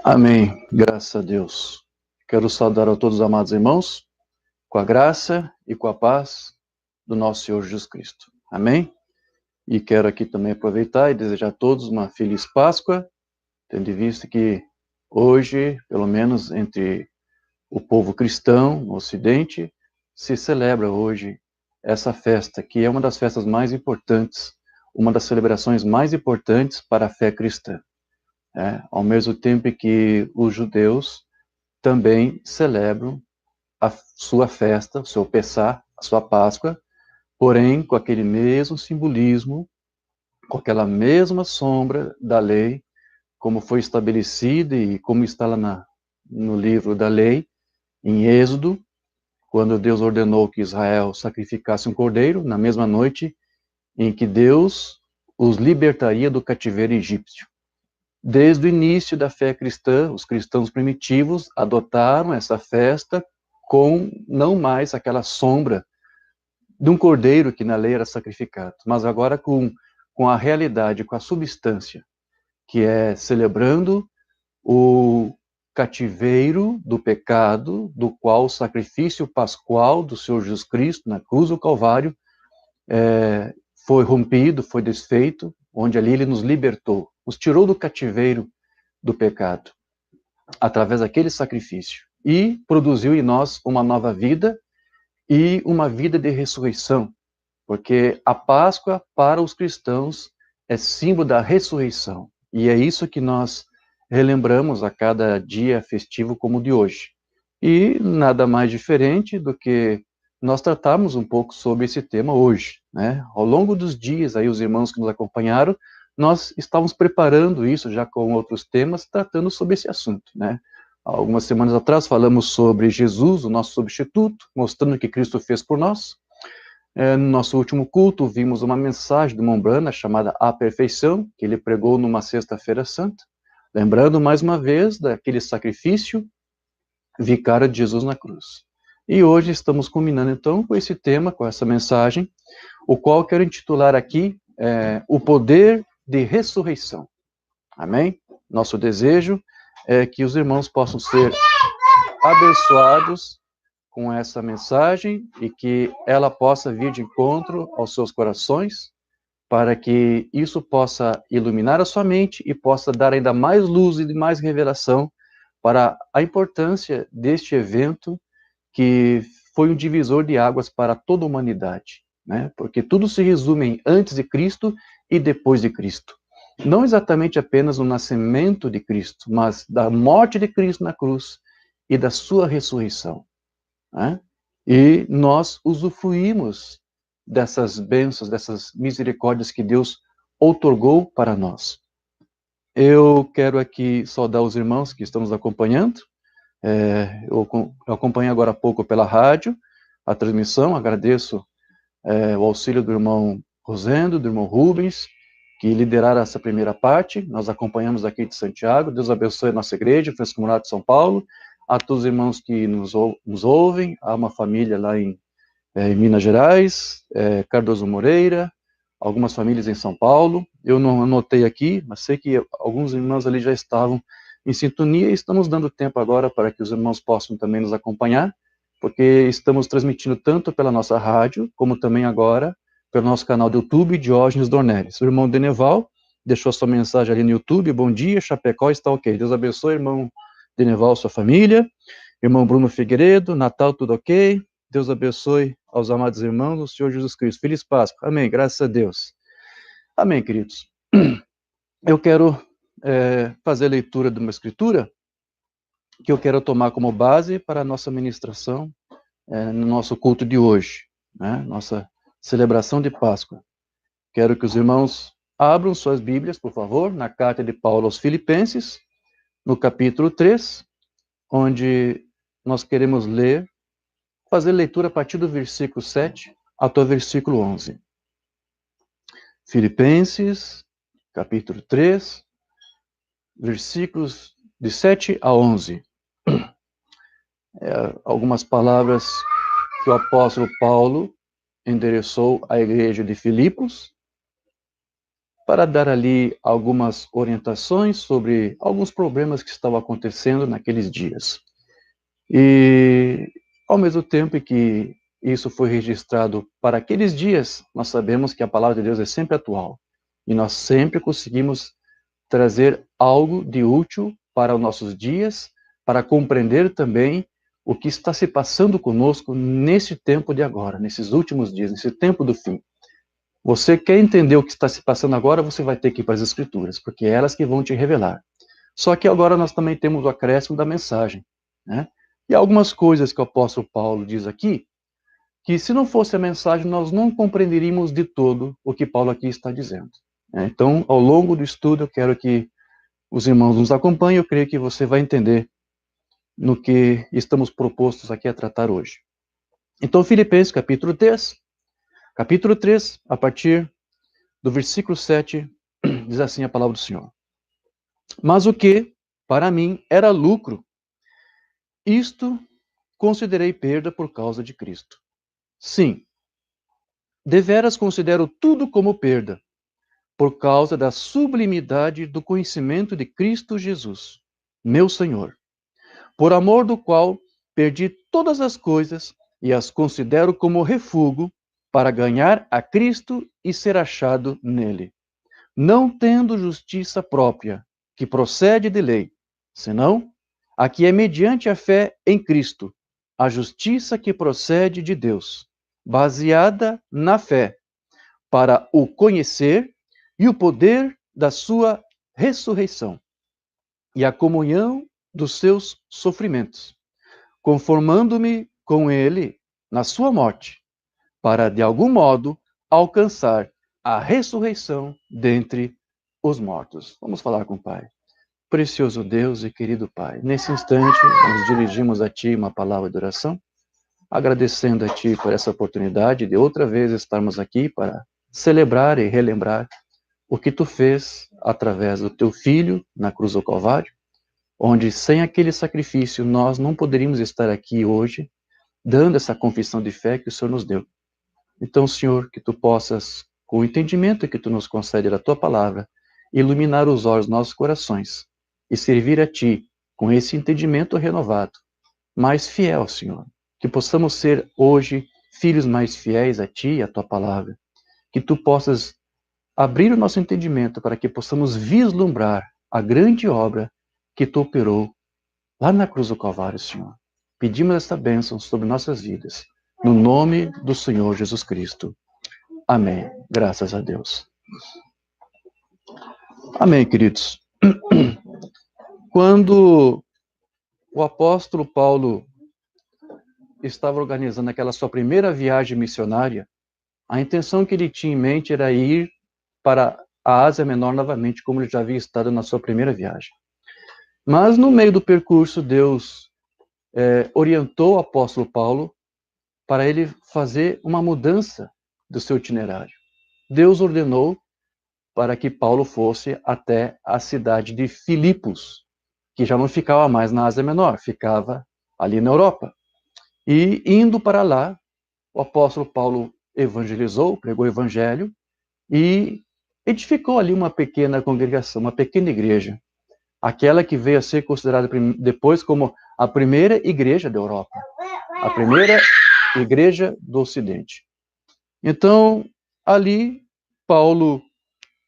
Amém. Graças a Deus. Quero saudar a todos os amados irmãos com a graça e com a paz do nosso Senhor Jesus Cristo. Amém? E quero aqui também aproveitar e desejar a todos uma feliz Páscoa, tendo em vista que hoje, pelo menos entre o povo cristão no Ocidente, se celebra hoje essa festa, que é uma das festas mais importantes, uma das celebrações mais importantes para a fé cristã. Ao mesmo tempo que os judeus também celebram a sua festa, o seu Pessah, a sua Páscoa, porém com aquele mesmo simbolismo, com aquela mesma sombra da lei, como foi estabelecida e como está lá no livro da lei, em Êxodo, quando Deus ordenou que Israel sacrificasse um cordeiro, na mesma noite em que Deus os libertaria do cativeiro egípcio. Desde o início da fé cristã, os cristãos primitivos adotaram essa festa com não mais aquela sombra de um cordeiro que na lei era sacrificado, mas agora com a realidade, com a substância, que é celebrando o cativeiro do pecado, do qual o sacrifício pascual do Senhor Jesus Cristo na cruz do Calvário foi rompido, foi desfeito, onde ali ele nos libertou, nos tirou do cativeiro do pecado, através daquele sacrifício, e produziu em nós uma nova vida e uma vida de ressurreição, porque a Páscoa para os cristãos é símbolo da ressurreição, e é isso que nós relembramos a cada dia festivo como o de hoje. E nada mais diferente do que nós tratarmos um pouco sobre esse tema hoje, né? Ao longo dos dias, aí os irmãos que nos acompanharam, nós estávamos preparando isso já com outros temas, tratando sobre esse assunto, né? Algumas semanas atrás falamos sobre Jesus, o nosso substituto, mostrando o que Cristo fez por nós. No nosso último culto, vimos uma mensagem do Mombrana chamada A Perfeição, que ele pregou numa sexta-feira santa, lembrando mais uma vez daquele sacrifício vicário de Jesus na cruz. E hoje estamos culminando então com esse tema, com essa mensagem, o qual quero intitular aqui o poder de ressurreição. Amém? Nosso desejo é que os irmãos possam ser abençoados com essa mensagem e que ela possa vir de encontro aos seus corações, para que isso possa iluminar a sua mente e possa dar ainda mais luz e mais revelação para a importância deste evento que foi um divisor de águas para toda a humanidade, né? Porque tudo se resume em antes de Cristo e depois de Cristo. Não exatamente apenas no nascimento de Cristo, mas da morte de Cristo na cruz e da sua ressurreição, né? E nós usufruímos dessas bênçãos, dessas misericórdias que Deus outorgou para nós. Eu quero aqui saudar os irmãos que estão nos acompanhando. Eu acompanhei agora há pouco pela rádio a transmissão, agradeço o auxílio do irmão Rosendo, do irmão Rubens, que lideraram essa primeira parte. Nós acompanhamos aqui de Santiago. Deus abençoe a nossa igreja, Francisco Comunidade de São Paulo, a todos os irmãos que nos ouvem, há uma família lá em Minas Gerais, Cardoso Moreira, algumas famílias em São Paulo. Eu não anotei aqui, mas sei que alguns irmãos ali já estavam em sintonia e estamos dando tempo agora para que os irmãos possam também nos acompanhar, porque estamos transmitindo tanto pela nossa rádio, como também agora pelo nosso canal do YouTube, Diógenes Dornelles. O irmão Deneval deixou sua mensagem ali no YouTube. Bom dia, Chapecó está ok. Deus abençoe, irmão Deneval, sua família. Irmão Bruno Figueiredo, Natal tudo ok. Deus abençoe aos amados irmãos do Senhor Jesus Cristo. Feliz Páscoa. Amém. Graças a Deus. Amém, queridos. Eu quero fazer a leitura de uma escritura que eu quero tomar como base para a nossa ministração no nosso culto de hoje, né? Nossa celebração de Páscoa. Quero que os irmãos abram suas Bíblias, por favor, na carta de Paulo aos Filipenses, no capítulo 3, onde nós queremos ler, fazer leitura a partir do versículo 7 até o versículo 11. Filipenses, capítulo 3, versículos de 7 a 11. Algumas palavras que o apóstolo Paulo endereçou à igreja de Filipos, para dar ali algumas orientações sobre alguns problemas que estavam acontecendo naqueles dias. E, ao mesmo tempo que isso foi registrado para aqueles dias, nós sabemos que a palavra de Deus é sempre atual. E nós sempre conseguimos trazer algo de útil para os nossos dias, para compreender também o que está se passando conosco nesse tempo de agora, nesses últimos dias, nesse tempo do fim. Você quer entender o que está se passando agora, você vai ter que ir para as Escrituras, porque é elas que vão te revelar. Só que agora nós também temos o acréscimo da mensagem, né? E algumas coisas que o apóstolo Paulo diz aqui, que se não fosse a mensagem, nós não compreenderíamos de todo o que Paulo aqui está dizendo, né? Então, ao longo do estudo, eu quero que os irmãos nos acompanhem, eu creio que você vai entender no que estamos propostos aqui a tratar hoje. Então, Filipenses, capítulo 3, a partir do versículo 7, diz assim a palavra do Senhor. Mas o que, para mim, era lucro, isto considerei perda por causa de Cristo. Sim, deveras considero tudo como perda, por causa da sublimidade do conhecimento de Cristo Jesus, meu Senhor, por amor do qual perdi todas as coisas e as considero como refúgio para ganhar a Cristo e ser achado nele, não tendo justiça própria, que procede de lei, senão a que é mediante a fé em Cristo, a justiça que procede de Deus, baseada na fé, para o conhecer e o poder da sua ressurreição e a comunhão dos seus sofrimentos, conformando-me com ele na sua morte, para de algum modo alcançar a ressurreição dentre os mortos. Vamos falar com o Pai. Precioso Deus e querido Pai, nesse instante nos dirigimos a Ti uma palavra de oração, agradecendo a Ti por essa oportunidade de outra vez estarmos aqui para celebrar e relembrar o que Tu fez através do Teu Filho na cruz do Calvário, onde sem aquele sacrifício nós não poderíamos estar aqui hoje, dando essa confissão de fé que o Senhor nos deu. Então, Senhor, que Tu possas, com o entendimento que Tu nos concede da Tua palavra, iluminar os olhos dos nossos corações e servir a Ti com esse entendimento renovado, mais fiel, Senhor. Que possamos ser hoje filhos mais fiéis a Ti e à Tua palavra. Que Tu possas abrir o nosso entendimento para que possamos vislumbrar a grande obra que Tu operou lá na cruz do Calvário, Senhor. Pedimos esta bênção sobre nossas vidas, no nome do Senhor Jesus Cristo. Amém. Graças a Deus. Amém, queridos. Quando o apóstolo Paulo estava organizando aquela sua primeira viagem missionária, a intenção que ele tinha em mente era ir para a Ásia Menor novamente, como ele já havia estado na sua primeira viagem. Mas no meio do percurso, Deus orientou o apóstolo Paulo para ele fazer uma mudança do seu itinerário. Deus ordenou para que Paulo fosse até a cidade de Filipos, que já não ficava mais na Ásia Menor, ficava ali na Europa. E indo para lá, o apóstolo Paulo evangelizou, pregou o evangelho e edificou ali uma pequena congregação, uma pequena igreja, aquela que veio a ser considerada depois como a primeira igreja da Europa, a primeira igreja do Ocidente. Então, ali, Paulo,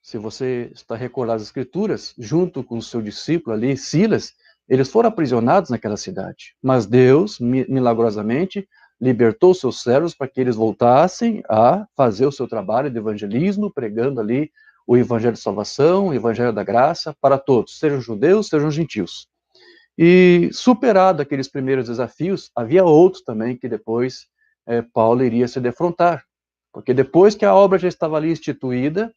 se você está recordado às Escrituras, junto com o seu discípulo ali, Silas, eles foram aprisionados naquela cidade. Mas Deus, milagrosamente, libertou seus servos para que eles voltassem a fazer o seu trabalho de evangelismo, pregando ali o evangelho de salvação, o evangelho da graça para todos, sejam judeus, sejam gentios. E superado aqueles primeiros desafios, havia outros também que depois Paulo iria se defrontar. Porque depois que a obra já estava ali instituída,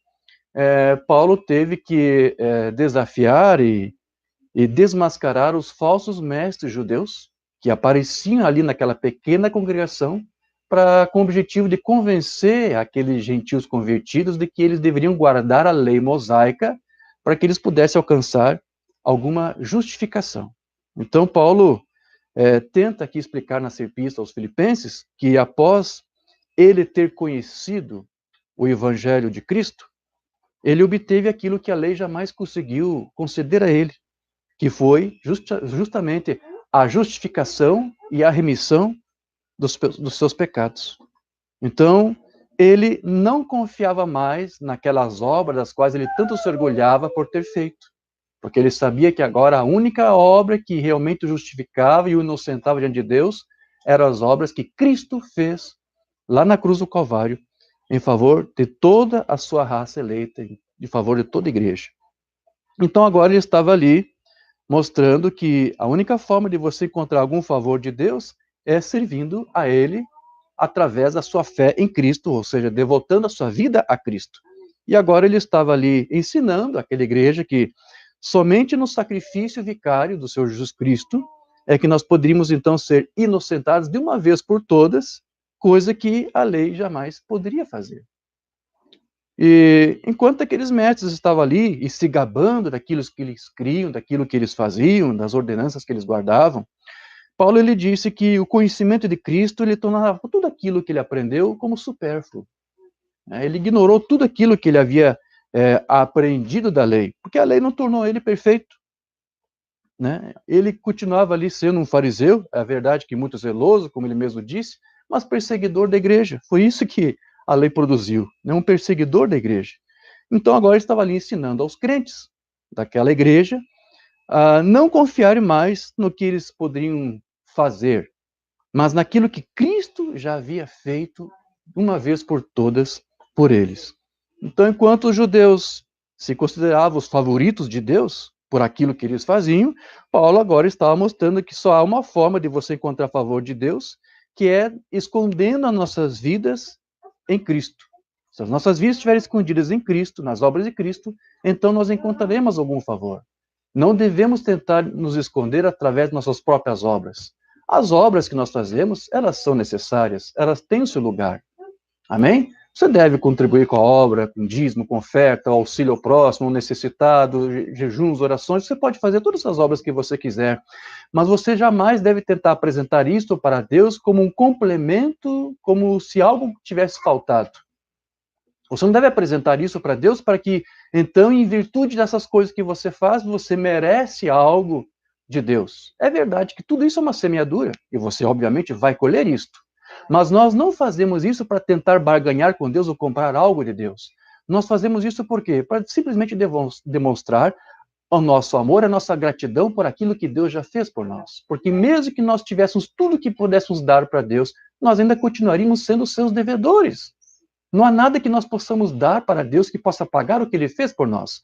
Paulo teve que desafiar e desmascarar os falsos mestres judeus que apareciam ali naquela pequena congregação com o objetivo de convencer aqueles gentios convertidos de que eles deveriam guardar a lei mosaica para que eles pudessem alcançar alguma justificação. Então, Paulo tenta aqui explicar na epístola aos Filipenses que após ele ter conhecido o evangelho de Cristo, ele obteve aquilo que a lei jamais conseguiu conceder a ele, que foi justamente a justificação e a remissão dos seus pecados. Então, ele não confiava mais naquelas obras das quais ele tanto se orgulhava por ter feito, porque ele sabia que agora a única obra que realmente o justificava e o inocentava diante de Deus eram as obras que Cristo fez lá na cruz do Calvário, em favor de toda a sua raça eleita, em favor de toda a igreja. Então agora ele estava ali mostrando que a única forma de você encontrar algum favor de Deus é servindo a Ele através da sua fé em Cristo, ou seja, devotando a sua vida a Cristo. E agora ele estava ali ensinando aquela igreja que somente no sacrifício vicário do Senhor Jesus Cristo é que nós poderíamos então ser inocentados de uma vez por todas, coisa que a lei jamais poderia fazer. E enquanto aqueles mestres estavam ali e se gabando daquilo que eles criam, daquilo que eles faziam, das ordenanças que eles guardavam, Paulo ele disse que o conhecimento de Cristo ele tornava tudo aquilo que ele aprendeu como supérfluo. Ele ignorou tudo aquilo que ele havia aprendido da lei, porque a lei não tornou ele perfeito. Né? Ele continuava ali sendo um fariseu, é verdade que muito zeloso, como ele mesmo disse, mas perseguidor da igreja. Foi isso que a lei produziu, né? Um perseguidor da igreja. Então agora ele estava ali ensinando aos crentes daquela igreja a não confiarem mais no que eles poderiam fazer, mas naquilo que Cristo já havia feito uma vez por todas por eles. Então, enquanto os judeus se consideravam os favoritos de Deus por aquilo que eles faziam, Paulo agora estava mostrando que só há uma forma de você encontrar favor de Deus, que é escondendo as nossas vidas em Cristo. Se as nossas vidas estiverem escondidas em Cristo, nas obras de Cristo, então nós encontraremos algum favor. Não devemos tentar nos esconder através de nossas próprias obras. As obras que nós fazemos, elas são necessárias, elas têm o seu lugar. Amém? Você deve contribuir com a obra, com dízimo, com oferta, auxílio ao próximo, ao necessitado, jejuns, orações. Você pode fazer todas as obras que você quiser, mas você jamais deve tentar apresentar isto para Deus como um complemento, como se algo tivesse faltado. Você não deve apresentar isso para Deus para que, então, em virtude dessas coisas que você faz, você merece algo de Deus. É verdade que tudo isso é uma semeadura, e você, obviamente, vai colher isto. Mas nós não fazemos isso para tentar barganhar com Deus ou comprar algo de Deus. Nós fazemos isso por quê? Para simplesmente demonstrar o nosso amor, a nossa gratidão por aquilo que Deus já fez por nós. Porque mesmo que nós tivéssemos tudo que pudéssemos dar para Deus, nós ainda continuaríamos sendo seus devedores. Não há nada que nós possamos dar para Deus que possa pagar o que Ele fez por nós.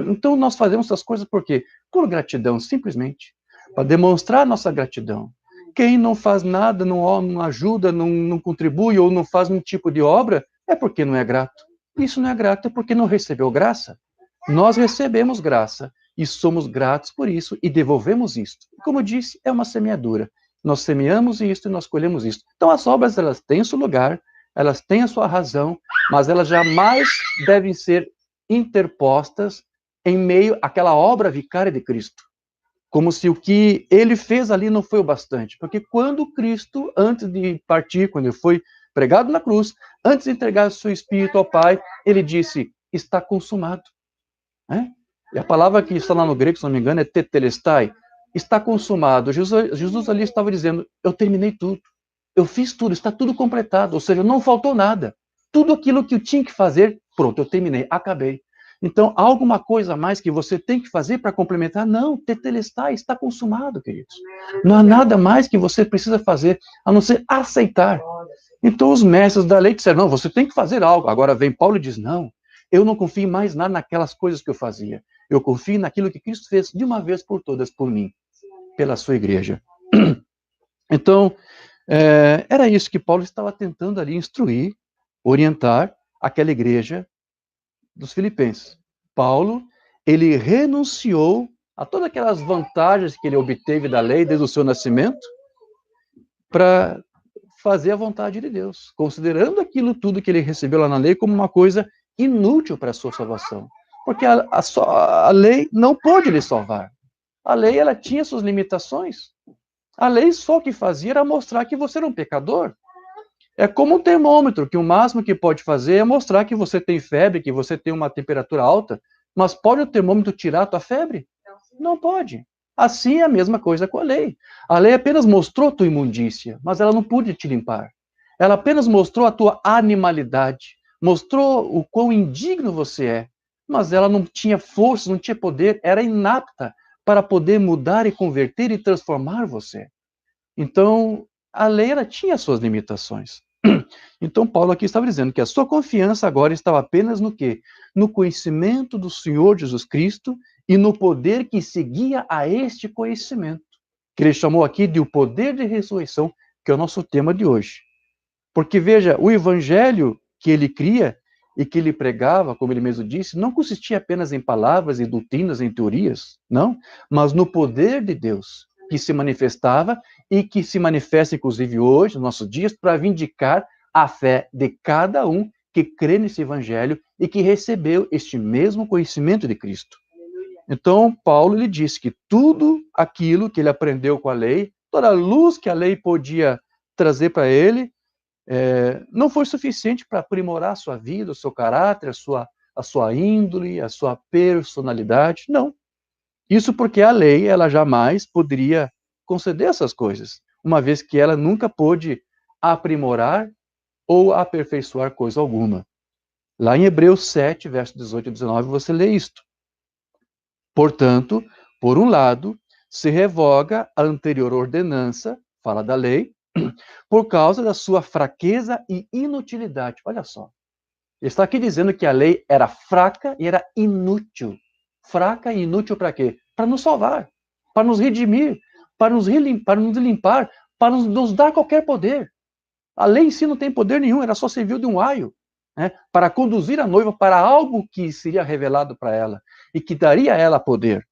Então nós fazemos essas coisas por quê? Por gratidão, simplesmente. Para demonstrar nossa gratidão. Quem não faz nada, não ajuda, não contribui ou não faz um tipo de obra, é porque não é grato. Isso não é grato, é porque não recebeu graça. Nós recebemos graça e somos gratos por isso e devolvemos isto. Como eu disse, é uma semeadura. Nós semeamos isto e nós colhemos isto. Então as obras, elas têm o seu lugar, elas têm a sua razão, mas elas jamais devem ser interpostas em meio àquela obra vicária de Cristo. Como se o que ele fez ali não foi o bastante. Porque quando Cristo, antes de partir, quando ele foi pregado na cruz, antes de entregar o seu espírito ao Pai, ele disse, está consumado. E a palavra que está lá no grego, se não me engano, é tetelestai. Está consumado. Jesus ali estava dizendo, eu terminei tudo. Eu fiz tudo, está tudo completado. Ou seja, não faltou nada. Tudo aquilo que eu tinha que fazer, pronto, eu terminei, acabei. Então, há alguma coisa a mais que você tem que fazer para complementar? Não, tetelestai, está consumado, queridos. Não há nada mais que você precisa fazer, a não ser aceitar. Então, os mestres da lei disseram, não, você tem que fazer algo. Agora vem Paulo e diz, não, eu não confio mais nada naquelas coisas que eu fazia. Eu confio naquilo que Cristo fez de uma vez por todas por mim, pela sua igreja. Então, era isso que Paulo estava tentando ali instruir, orientar aquela igreja dos filipenses. Paulo, ele renunciou a todas aquelas vantagens que ele obteve da lei desde o seu nascimento para fazer a vontade de Deus, considerando aquilo tudo que ele recebeu lá na lei como uma coisa inútil para a sua salvação. Porque a lei não pôde lhe salvar. A lei, ela tinha suas limitações. A lei só o que fazia era mostrar que você era um pecador. É como um termômetro, que o máximo que pode fazer é mostrar que você tem febre, que você tem uma temperatura alta, mas pode o termômetro tirar a tua febre? Não pode. Assim é a mesma coisa com a lei. A lei apenas mostrou tua imundícia, mas ela não pôde te limpar. Ela apenas mostrou a tua animalidade, mostrou o quão indigno você é, mas ela não tinha força, não tinha poder, era inapta para poder mudar e converter e transformar você. Então, a lei ela tinha suas limitações. Então, Paulo aqui estava dizendo que a sua confiança agora estava apenas no quê? No conhecimento do Senhor Jesus Cristo e no poder que seguia a este conhecimento, que ele chamou aqui de o poder de ressurreição, que é o nosso tema de hoje. Porque, veja, o evangelho que ele cria e que ele pregava, como ele mesmo disse, não consistia apenas em palavras e doutrinas, em teorias, não, mas no poder de Deus, que se manifestava e que se manifesta, inclusive, hoje, nos nossos dias, para vindicar a fé de cada um que crê nesse evangelho e que recebeu este mesmo conhecimento de Cristo. Então, Paulo lhe disse que tudo aquilo que ele aprendeu com a lei, toda a luz que a lei podia trazer para ele, não foi suficiente para aprimorar a sua vida, o seu caráter, a sua índole, a sua personalidade. Não. Isso porque a lei, ela jamais poderia conceder essas coisas, uma vez que ela nunca pôde aprimorar ou aperfeiçoar coisa alguma. Lá em Hebreus 7, verso 18 e 19, você lê isto. Portanto, por um lado, se revoga a anterior ordenança, fala da lei, por causa da sua fraqueza e inutilidade. Olha só. Ele está aqui dizendo que a lei era fraca e era inútil. Fraca e inútil para quê? Para nos salvar, para nos redimir, para nos limpar, para nos dar qualquer poder. A lei em si não tem poder nenhum, ela só serviu de um aio, né, para conduzir a noiva para algo que seria revelado para ela e que daria a ela poder.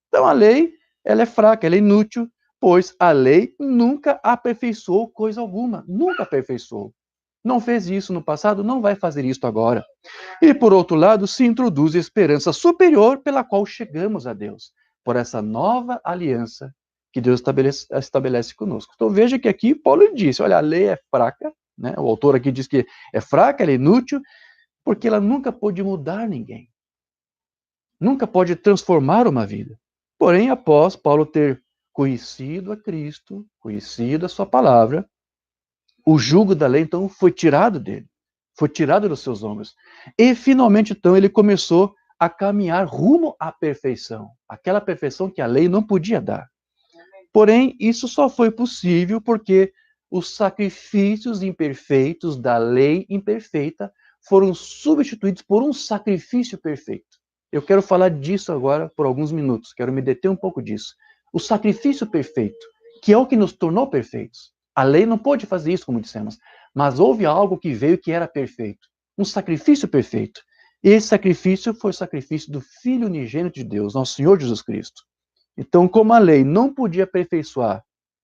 Então a lei, ela é fraca, ela é inútil, pois a lei nunca aperfeiçoou coisa alguma, nunca aperfeiçoou. Não fez isso no passado, não vai fazer isso agora. E por outro lado, se introduz esperança superior pela qual chegamos a Deus, por essa nova aliança que Deus estabelece conosco. Então veja que aqui Paulo disse, olha, a lei é fraca, né? O autor aqui diz que é fraca, ela é inútil, porque ela nunca pôde mudar ninguém. Nunca pode transformar uma vida. Porém, após Paulo ter conhecido a Cristo, conhecido a sua palavra, o jugo da lei, então, foi tirado dele, foi tirado dos seus ombros. E, finalmente, então, ele começou a caminhar rumo à perfeição, aquela perfeição que a lei não podia dar. Porém, isso só foi possível porque os sacrifícios imperfeitos da lei imperfeita foram substituídos por um sacrifício perfeito. Eu quero falar disso agora por alguns minutos, quero me deter um pouco disso. O sacrifício perfeito, que é o que nos tornou perfeitos. A lei não pôde fazer isso, como dissemos, mas houve algo que veio que era perfeito, um sacrifício perfeito. E esse sacrifício foi o sacrifício do Filho unigênito de Deus, nosso Senhor Jesus Cristo. Então, como a lei não podia aperfeiçoar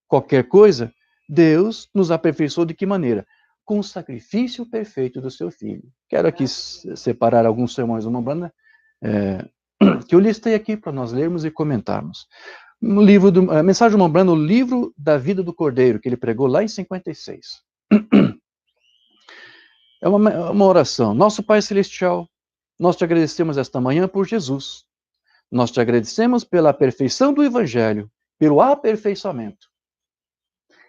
qualquer coisa, Deus nos aperfeiçoou de que maneira? Com o sacrifício perfeito do seu Filho. Quero aqui separar alguns sermões do Mombrana, que eu listei aqui para nós lermos e comentarmos. No livro a mensagem do Mombrana, o livro da vida do Cordeiro, que ele pregou lá em 56. É uma oração. Nosso Pai Celestial, nós te agradecemos esta manhã por Jesus. Nós te agradecemos pela perfeição do Evangelho, pelo aperfeiçoamento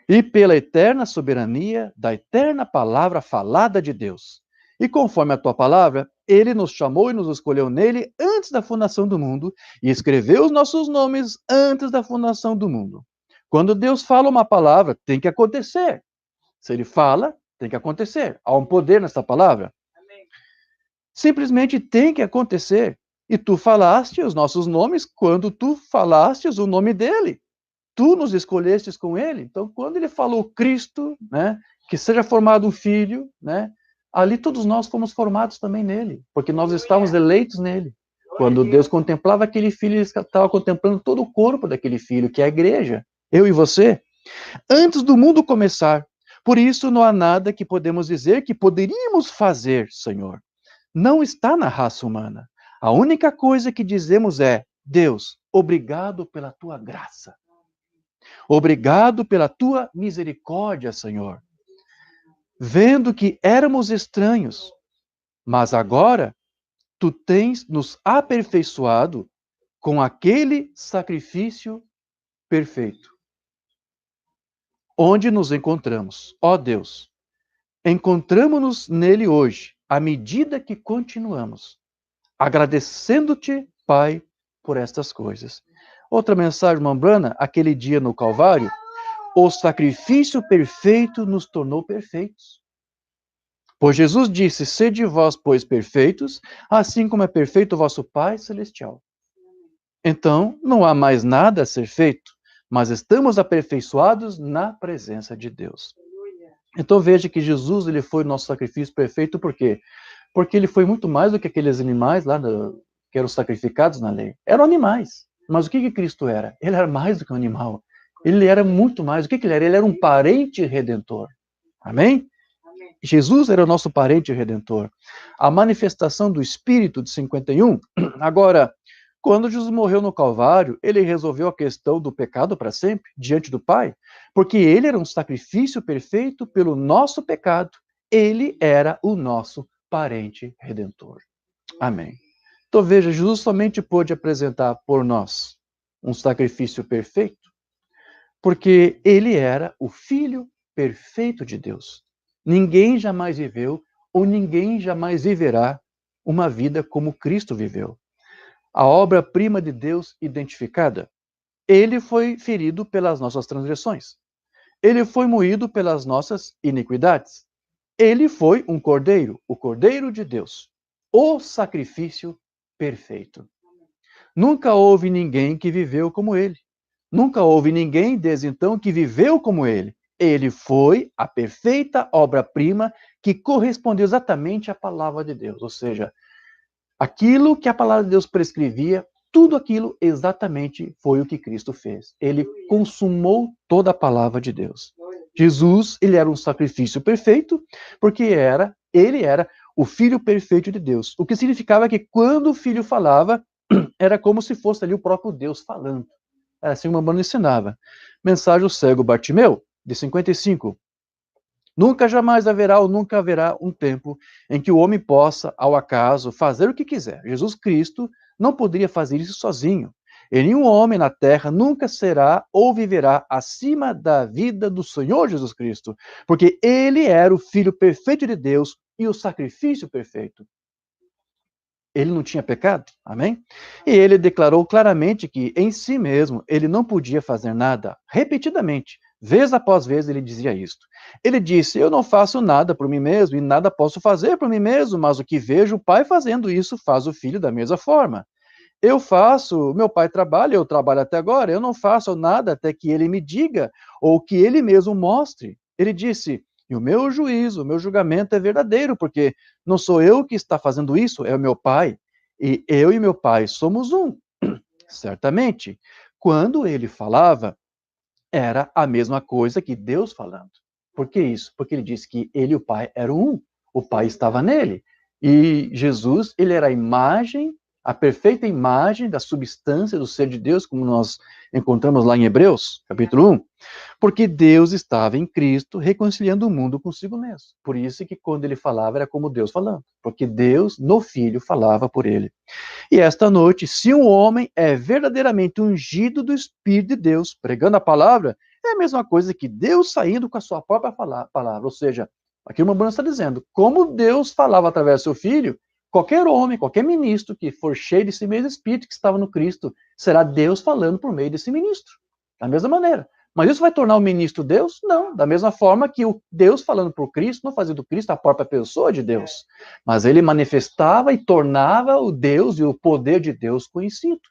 e pela eterna soberania da eterna palavra falada de Deus. E conforme a tua palavra, ele nos chamou e nos escolheu nele antes da fundação do mundo e escreveu os nossos nomes antes da fundação do mundo. Quando Deus fala uma palavra, tem que acontecer. Se ele fala, tem que acontecer. Há um poder nessa palavra. Simplesmente tem que acontecer. E tu falaste os nossos nomes quando tu falaste o nome dele. Tu nos escolhestes com ele. Então, quando ele falou Cristo, né, que seja formado um filho, né, ali todos nós fomos formados também nele, porque nós estávamos eleitos nele. Quando Deus contemplava aquele filho, ele estava contemplando todo o corpo daquele filho, que é a igreja, eu e você. Antes do mundo começar. Por isso, não há nada que podemos dizer que poderíamos fazer, Senhor. Não está na raça humana. A única coisa que dizemos é: Deus, obrigado pela tua graça. Obrigado pela tua misericórdia, Senhor. vendo que éramos estranhos, mas agora tu tens nos aperfeiçoado com aquele sacrifício perfeito. Onde nos encontramos, ó Deus, encontramo-nos nele hoje, à medida que continuamos, agradecendo-te, Pai, por estas coisas. Outra mensagem, irmã Brana, aquele dia no Calvário, o sacrifício perfeito nos tornou perfeitos. Pois Jesus disse, sede vós, pois, perfeitos, assim como é perfeito o vosso Pai Celestial. Então, não há mais nada a ser feito, mas estamos aperfeiçoados na presença de Deus. Então veja que Jesus ele foi o nosso sacrifício perfeito, por quê? Porque ele foi muito mais do que aqueles animais lá que eram sacrificados na lei. Eram animais. Mas o que Cristo era? Ele era mais do que um animal. Ele era muito mais. O que ele era? Ele era um parente redentor. Amém? Jesus era o nosso parente redentor. A manifestação do Espírito de 51. Agora, quando Jesus morreu no Calvário, ele resolveu a questão do pecado para sempre, diante do Pai, porque ele era um sacrifício perfeito pelo nosso pecado. Ele era o nosso parente redentor. Amém. Então veja, Jesus somente pôde apresentar por nós um sacrifício perfeito, porque ele era o Filho perfeito de Deus. Ninguém jamais viveu ou ninguém jamais viverá uma vida como Cristo viveu. A obra-prima de Deus identificada. Ele foi ferido pelas nossas transgressões. Ele foi moído pelas nossas iniquidades. Ele foi um cordeiro, o cordeiro de Deus, o sacrifício perfeito. Nunca houve ninguém que viveu como ele. Nunca houve ninguém desde então que viveu como ele. Ele foi a perfeita obra-prima que correspondeu exatamente à palavra de Deus. Ou seja, aquilo que a palavra de Deus prescrevia, tudo aquilo exatamente foi o que Cristo fez. Ele consumou toda a palavra de Deus. Jesus, ele era um sacrifício perfeito, porque ele era o Filho perfeito de Deus. O que significava que quando o Filho falava, era como se fosse ali o próprio Deus falando. Era assim uma banda ensinava. Mensagem do cego Bartimeu, de 55. Nunca jamais haverá ou nunca haverá um tempo em que o homem possa, ao acaso, fazer o que quiser. Jesus Cristo não poderia fazer isso sozinho. E nenhum homem na terra nunca será ou viverá acima da vida do Senhor Jesus Cristo, porque ele era o Filho perfeito de Deus e o sacrifício perfeito. Ele não tinha pecado, amém? E ele declarou claramente que em si mesmo ele não podia fazer nada, repetidamente. Vez após vez ele dizia isto. Ele disse, eu não faço nada por mim mesmo e nada posso fazer por mim mesmo, mas o que vejo o Pai fazendo isso, faz o Filho da mesma forma. Eu faço, meu pai trabalha, eu trabalho até agora, eu não faço nada até que ele me diga, ou que ele mesmo mostre. Ele disse, e o meu juízo, o meu julgamento é verdadeiro, porque não sou eu que está fazendo isso, é o meu pai. E eu e meu pai somos um. Certamente, quando ele falava, era a mesma coisa que Deus falando. Por que isso? Porque ele disse que ele e o pai eram um. O pai estava nele. E Jesus, ele era a imagem, a perfeita imagem da substância do ser de Deus, como nós encontramos lá em Hebreus, capítulo 1. Porque Deus estava em Cristo reconciliando o mundo consigo mesmo. Por isso que quando ele falava era como Deus falando. Porque Deus, no Filho, falava por ele. E esta noite, se um homem é verdadeiramente ungido do Espírito de Deus, pregando a palavra, é a mesma coisa que Deus saindo com a sua própria palavra. Ou seja, aqui o Mambano está dizendo, como Deus falava através do seu Filho, qualquer homem, qualquer ministro que for cheio desse mesmo Espírito que estava no Cristo, será Deus falando por meio desse ministro. Da mesma maneira. Mas isso vai tornar o ministro Deus? Não. Da mesma forma que o Deus falando por Cristo, não fazia do Cristo a própria pessoa de Deus. Mas ele manifestava e tornava o Deus e o poder de Deus conhecido.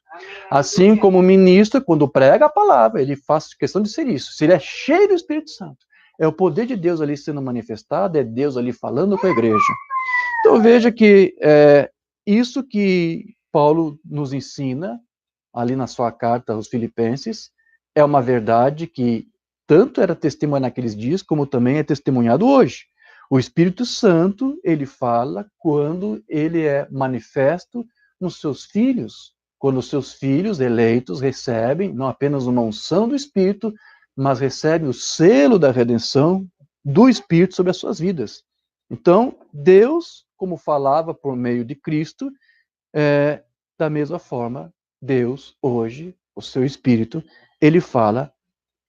Assim como o ministro, quando prega a palavra, ele faz questão de ser isso. Se ele é cheio do Espírito Santo, é o poder de Deus ali sendo manifestado, é Deus ali falando com a igreja. Então veja que isso que Paulo nos ensina, ali na sua carta aos Filipenses, é uma verdade que tanto era testemunhada naqueles dias, como também é testemunhado hoje. O Espírito Santo, ele fala quando ele é manifesto nos seus filhos, quando os seus filhos eleitos recebem não apenas uma unção do Espírito, mas recebem o selo da redenção do Espírito sobre as suas vidas. Então, Deus, como falava por meio de Cristo, da mesma forma, Deus, hoje, o seu Espírito, ele fala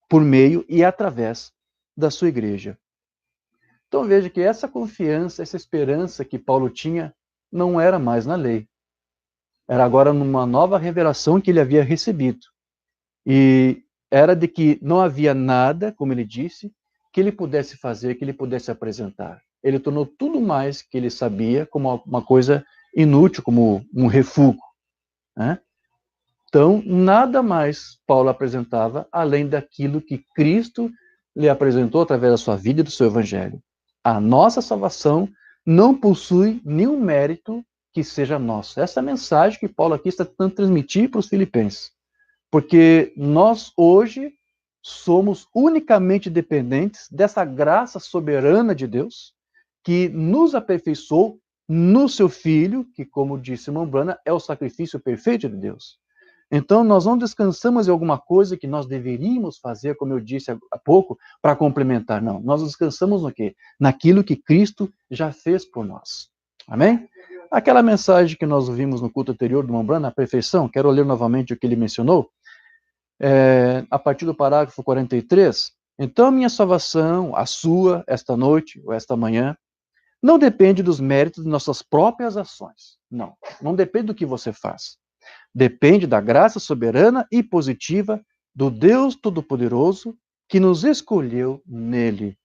por meio e através da sua igreja. Então veja que essa confiança, essa esperança que Paulo tinha, não era mais na lei. Era agora numa nova revelação que ele havia recebido. E era de que não havia nada, como ele disse, que ele pudesse fazer, que ele pudesse apresentar. Ele tornou tudo mais que ele sabia como uma coisa inútil, como um refúgio, né? Então, nada mais Paulo apresentava além daquilo que Cristo lhe apresentou através da sua vida e do seu evangelho. A nossa salvação não possui nenhum mérito que seja nosso. Essa é a mensagem que Paulo aqui está tentando transmitir para os filipenses. Porque nós hoje somos unicamente dependentes dessa graça soberana de Deus que nos aperfeiçoou no seu Filho, que, como disse Mombrana, é o sacrifício perfeito de Deus. Então, nós não descansamos em alguma coisa que nós deveríamos fazer, como eu disse há pouco, para complementar. Não, nós descansamos no quê? Naquilo que Cristo já fez por nós. Amém? Aquela mensagem que nós ouvimos no culto anterior do Mombrana, a perfeição, quero ler novamente o que ele mencionou, a partir do parágrafo 43. Então, minha salvação, a sua, esta noite ou esta manhã, não depende dos méritos de nossas próprias ações. Não, não depende do que você faz. Depende da graça soberana e positiva do Deus Todo-Poderoso que nos escolheu nele.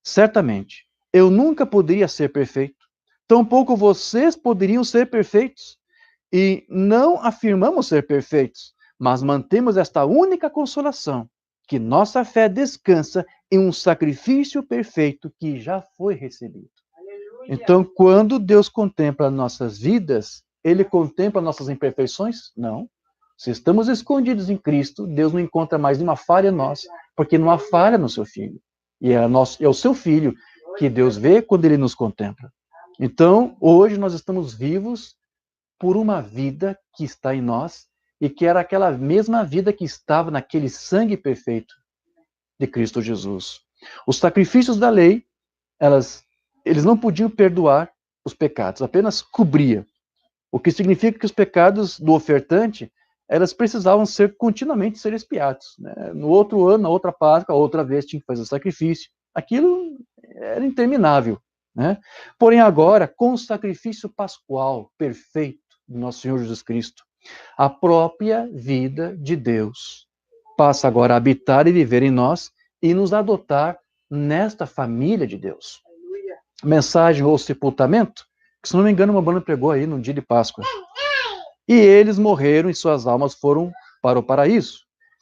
Certamente, eu nunca poderia ser perfeito, tampouco vocês poderiam ser perfeitos. E não afirmamos ser perfeitos, mas mantemos esta única consolação, que nossa fé descansa em um sacrifício perfeito que já foi recebido. Então, quando Deus contempla nossas vidas, Ele contempla nossas imperfeições? Não. Se estamos escondidos em Cristo, Deus não encontra mais nenhuma falha em nós, porque não há falha no seu Filho. E é o seu Filho que Deus vê quando Ele nos contempla. Então, hoje nós estamos vivos por uma vida que está em nós e que era aquela mesma vida que estava naquele sangue perfeito de Cristo Jesus. Os sacrifícios da lei, eles não podiam perdoar os pecados, apenas cobria. O que significa que os pecados do ofertante, elas precisavam continuamente ser expiados, né? No outro ano, na outra Páscoa, outra vez tinha que fazer o sacrifício. Aquilo era interminável, né? Porém agora, com o sacrifício pascual perfeito do nosso Senhor Jesus Cristo, a própria vida de Deus passa agora a habitar e viver em nós e nos adotar nesta família de Deus. Mensagem ou sepultamento, que se não me engano, uma banda pregou aí no dia de Páscoa. E eles morreram e suas almas foram para o paraíso.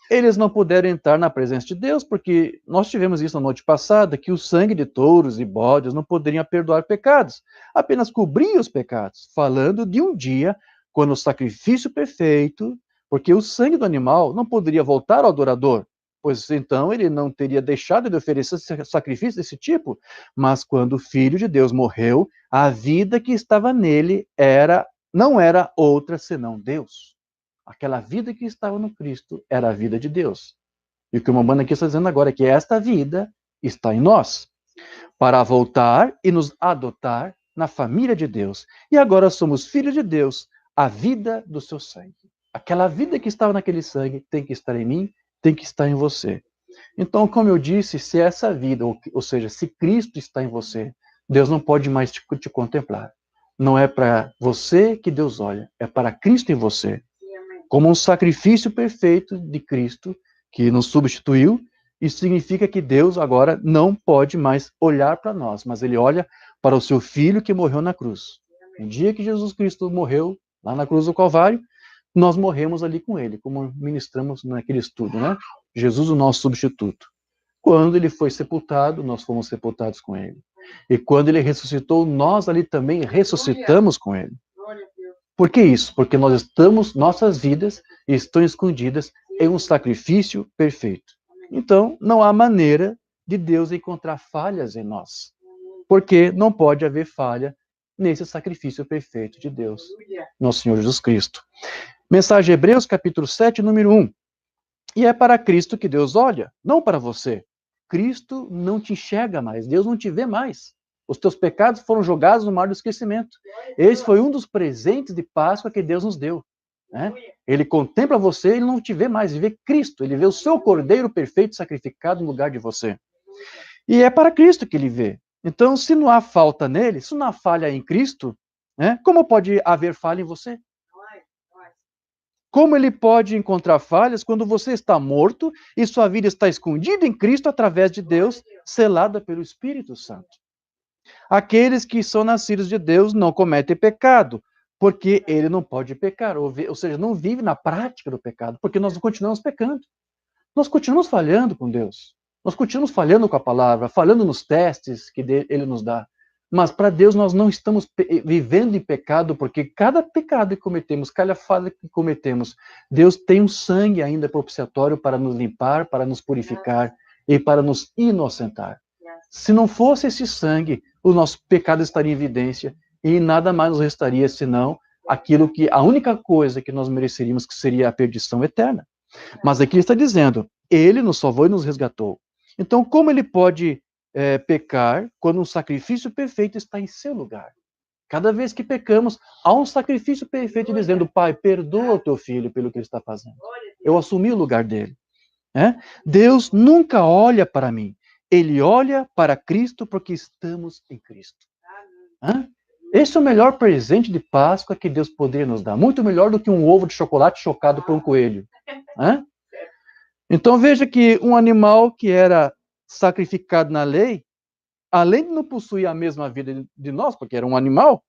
Eles não puderam entrar na presença de Deus, porque nós tivemos isso na noite passada, que o sangue de touros e bodes não poderiam perdoar pecados, apenas cobria os pecados, falando de um dia quando o sacrifício perfeito, porque o sangue do animal não poderia voltar ao adorador, pois então ele não teria deixado de oferecer sacrifício desse tipo, mas quando o Filho de Deus morreu, a vida que estava nele não era outra senão Deus. Aquela vida que estava no Cristo era a vida de Deus. E o que o Mombrana aqui está dizendo agora é que esta vida está em nós, para voltar e nos adotar na família de Deus. E agora somos filhos de Deus, a vida do seu sangue. Aquela vida que estava naquele sangue tem que estar em mim, tem que estar em você. Então, como eu disse, se essa vida, ou seja, se Cristo está em você, Deus não pode mais te contemplar. Não é para você que Deus olha, é para Cristo em você. Como um sacrifício perfeito de Cristo, que nos substituiu, isso significa que Deus agora não pode mais olhar para nós, mas Ele olha para o seu Filho que morreu na cruz. No dia que Jesus Cristo morreu, lá na cruz do Calvário, nós morremos ali com Ele, como ministramos naquele estudo, né? Jesus, o nosso substituto. Quando Ele foi sepultado, nós fomos sepultados com Ele. E quando Ele ressuscitou, nós ali também ressuscitamos com Ele. Por que isso? Porque nossas vidas estão escondidas em um sacrifício perfeito. Então, não há maneira de Deus encontrar falhas em nós. Porque não pode haver falha nesse sacrifício perfeito de Deus, nosso Senhor Jesus Cristo. Mensagem de Hebreus, capítulo 7, número 1. E é para Cristo que Deus olha, não para você. Cristo não te enxerga mais, Deus não te vê mais. Os teus pecados foram jogados no mar do esquecimento. Esse foi um dos presentes de Páscoa que Deus nos deu. Né? Ele contempla você, ele não te vê mais, ele vê Cristo, ele vê o seu Cordeiro perfeito sacrificado no lugar de você. E é para Cristo que ele vê. Então, se não há falta nele, se não há falha em Cristo, né, como pode haver falha em você? Como ele pode encontrar falhas quando você está morto e sua vida está escondida em Cristo através de Deus, selada pelo Espírito Santo? Aqueles que são nascidos de Deus não cometem pecado, porque ele não pode pecar, ou seja, não vive na prática do pecado, porque nós continuamos pecando. Nós continuamos falhando com Deus. Nós continuamos falhando com a palavra, falhando nos testes que ele nos dá. Mas para Deus nós não estamos vivendo em pecado, porque cada pecado que cometemos, cada falha que cometemos, Deus tem um sangue ainda propiciatório para nos limpar, para nos purificar e para nos inocentar. Se não fosse esse sangue, o nosso pecado estaria em evidência e nada mais nos restaria senão a única coisa que nós mereceríamos, que seria a perdição eterna. Mas aqui ele está dizendo, ele nos salvou e nos resgatou. Então, como ele pode pecar quando um sacrifício perfeito está em seu lugar? Cada vez que pecamos, há um sacrifício perfeito dizendo, Pai, perdoa o teu filho pelo que ele está fazendo. Eu assumi o lugar dele. Deus nunca olha para mim. Ele olha para Cristo porque estamos em Cristo. Esse é o melhor presente de Páscoa que Deus poderia nos dar. Muito melhor do que um ovo de chocolate chocado por um coelho. Então veja que um animal que era sacrificado na lei, além de não possuir a mesma vida de nós, porque era um animal,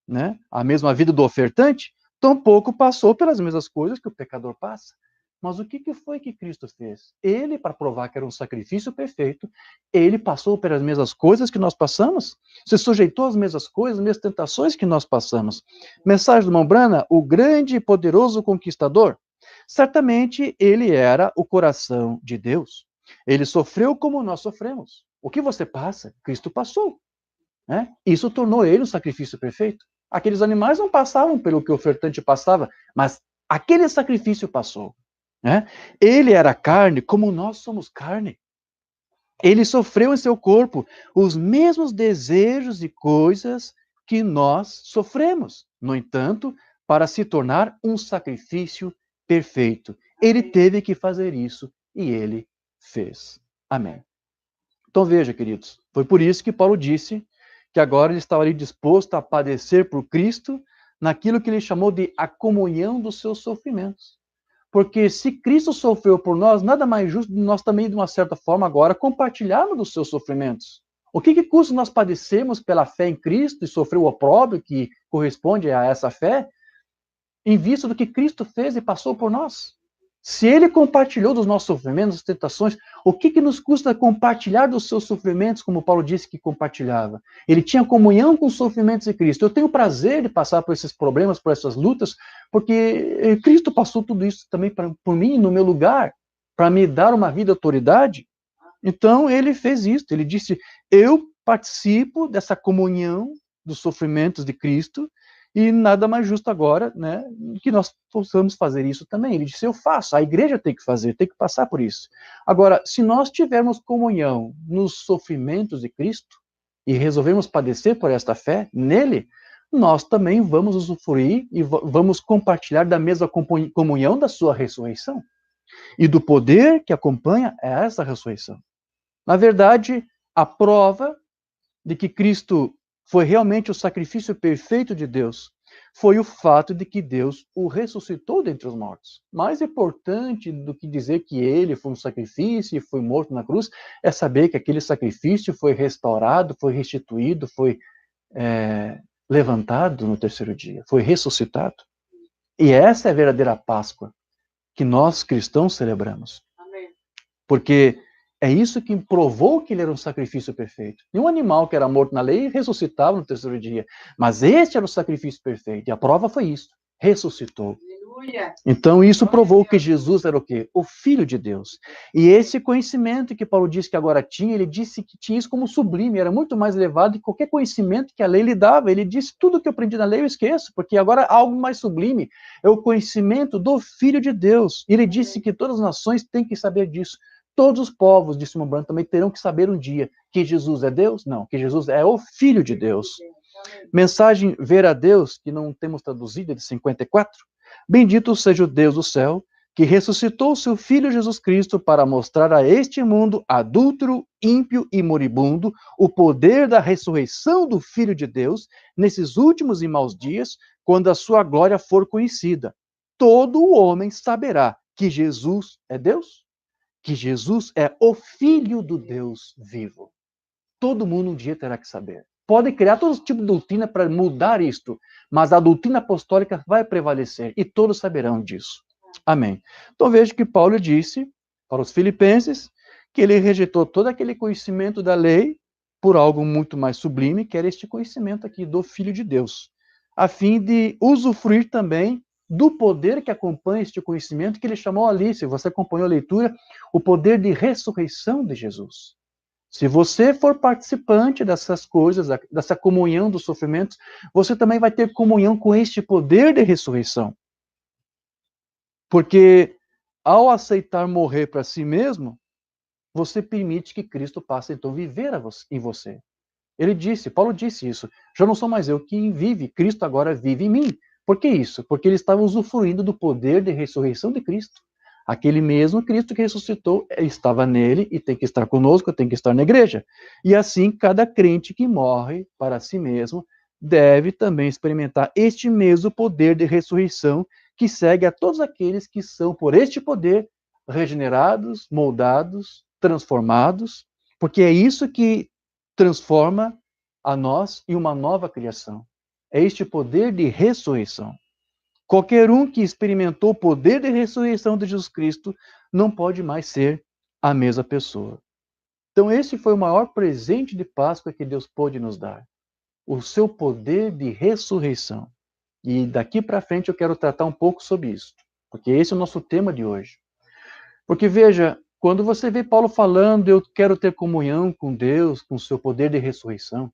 né, a mesma vida do ofertante, tampouco passou pelas mesmas coisas que o pecador passa. Mas o que foi que Cristo fez? Ele, para provar que era um sacrifício perfeito, ele passou pelas mesmas coisas que nós passamos, se sujeitou às mesmas coisas, às mesmas tentações que nós passamos. Mensagem do irmão Brana, o grande e poderoso conquistador. Certamente ele era o coração de Deus. Ele sofreu como nós sofremos. O que você passa, Cristo passou. Né? Isso tornou ele um sacrifício perfeito. Aqueles animais não passavam pelo que o ofertante passava, mas aquele sacrifício passou. Né? Ele era carne como nós somos carne. Ele sofreu em seu corpo os mesmos desejos e coisas que nós sofremos. No entanto, para se tornar um sacrifício perfeito, ele teve que fazer isso e ele fez. Amém. Então veja, queridos, foi por isso que Paulo disse que agora ele estava ali disposto a padecer por Cristo naquilo que ele chamou de a comunhão dos seus sofrimentos. Porque se Cristo sofreu por nós, nada mais justo de nós também, de uma certa forma, agora compartilharmos dos seus sofrimentos. O que custa nós padecermos pela fé em Cristo e sofrer o opróbrio que corresponde a essa fé, em vista do que Cristo fez e passou por nós? Se ele compartilhou dos nossos sofrimentos, das tentações, o que nos custa compartilhar dos seus sofrimentos, como Paulo disse que compartilhava? Ele tinha comunhão com os sofrimentos de Cristo. Eu tenho prazer de passar por esses problemas, por essas lutas, porque Cristo passou tudo isso também por mim, no meu lugar, para me dar uma vida de autoridade. Então, ele fez isso. Ele disse, eu participo dessa comunhão dos sofrimentos de Cristo, e nada mais justo agora, né, que nós possamos fazer isso também. Ele disse, eu faço, a igreja tem que fazer, tem que passar por isso. Agora, se nós tivermos comunhão nos sofrimentos de Cristo, e resolvermos padecer por esta fé nele, nós também vamos usufruir e vamos compartilhar da mesma comunhão da sua ressurreição, e do poder que acompanha essa ressurreição. Na verdade, a prova de que Cristo foi realmente o sacrifício perfeito de Deus, foi o fato de que Deus o ressuscitou dentre os mortos. Mais importante do que dizer que ele foi um sacrifício e foi morto na cruz, é saber que aquele sacrifício foi restaurado, foi restituído, foi levantado no terceiro dia, foi ressuscitado. E essa é a verdadeira Páscoa que nós cristãos celebramos. Amém. Porque é isso que provou que ele era um sacrifício perfeito. Nenhum animal que era morto na lei ressuscitava no terceiro dia. Mas este era o sacrifício perfeito. E a prova foi isso. Ressuscitou. Aleluia. Então isso provou que Jesus era o quê? O Filho de Deus. E esse conhecimento que Paulo disse que agora tinha, ele disse que tinha isso como sublime, era muito mais elevado que qualquer conhecimento que a lei lhe dava. Ele disse, tudo que eu aprendi na lei eu esqueço, porque agora algo mais sublime é o conhecimento do Filho de Deus. E ele disse que todas as nações têm que saber disso. todos os povos de cima branco também terão que saber um dia que Jesus é Deus? Não, que Jesus é o Filho de Deus. Mensagem Ver a Deus, que não temos traduzido, de 54. Bendito seja o Deus do céu, que ressuscitou seu Filho Jesus Cristo para mostrar a este mundo adúltero, ímpio e moribundo o poder da ressurreição do Filho de Deus nesses últimos e maus dias, quando a sua glória for conhecida. Todo o homem saberá que Jesus é Deus, que Jesus é o Filho do Deus vivo. Todo mundo um dia terá que saber. Pode criar todo tipo de doutrina para mudar isto, mas a doutrina apostólica vai prevalecer e todos saberão disso. Amém. Então veja que Paulo disse para os filipenses que ele rejeitou todo aquele conhecimento da lei por algo muito mais sublime, que era este conhecimento aqui do Filho de Deus, a fim de usufruir também do poder que acompanha este conhecimento, que ele chamou ali, se você acompanhou a leitura, o poder de ressurreição de Jesus. Se você for participante dessas coisas, dessa comunhão dos sofrimentos, você também vai ter comunhão com este poder de ressurreição. Porque ao aceitar morrer para si mesmo, você permite que Cristo passe então a viver em você. Ele disse, Paulo disse isso, já não sou mais eu quem vive, Cristo agora vive em mim. Por que isso? Porque ele estava usufruindo do poder de ressurreição de Cristo. Aquele mesmo Cristo que ressuscitou estava nele e tem que estar conosco, tem que estar na igreja. E assim, cada crente que morre para si mesmo deve também experimentar este mesmo poder de ressurreição que segue a todos aqueles que são, por este poder, regenerados, moldados, transformados, porque é isso que transforma a nós em uma nova criação. É este poder de ressurreição. Qualquer um que experimentou o poder de ressurreição de Jesus Cristo não pode mais ser a mesma pessoa. Então, esse foi o maior presente de Páscoa que Deus pôde nos dar. O seu poder de ressurreição. E daqui para frente eu quero tratar um pouco sobre isso, porque esse é o nosso tema de hoje. Porque veja, quando você vê Paulo falando, eu quero ter comunhão com Deus, com o seu poder de ressurreição,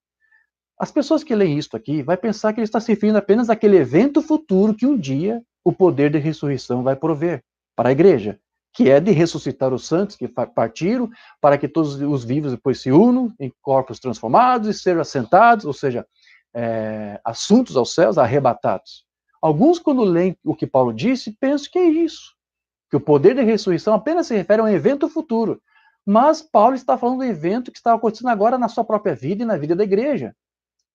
as pessoas que leem isso aqui vai pensar que ele está se referindo apenas àquele evento futuro que um dia o poder de ressurreição vai prover para a igreja, que é de ressuscitar os santos que partiram, para que todos os vivos depois se unam em corpos transformados e sejam assentados, ou seja, assuntos aos céus, arrebatados. Alguns, quando leem o que Paulo disse, pensam que é isso, que o poder de ressurreição apenas se refere a um evento futuro. Mas Paulo está falando do evento que está acontecendo agora na sua própria vida e na vida da igreja.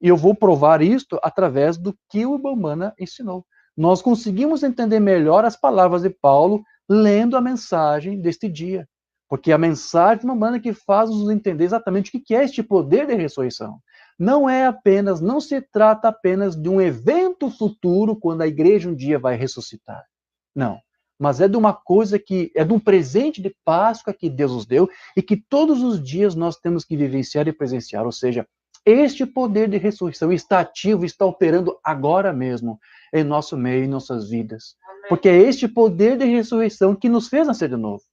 E eu vou provar isto através do que o Ibamana ensinou. Nós conseguimos entender melhor as palavras de Paulo lendo a mensagem deste dia. Porque a mensagem de Ibamana que faz nos entender exatamente o que é este poder de ressurreição. Não se trata apenas de um evento futuro quando a igreja um dia vai ressuscitar. Não. Mas é de uma coisa que é de um presente de Páscoa que Deus nos deu e que todos os dias nós temos que vivenciar e presenciar. Ou seja, este poder de ressurreição está ativo, está operando agora mesmo em nosso meio, em nossas vidas. Amém. Porque é este poder de ressurreição que nos fez nascer de novo.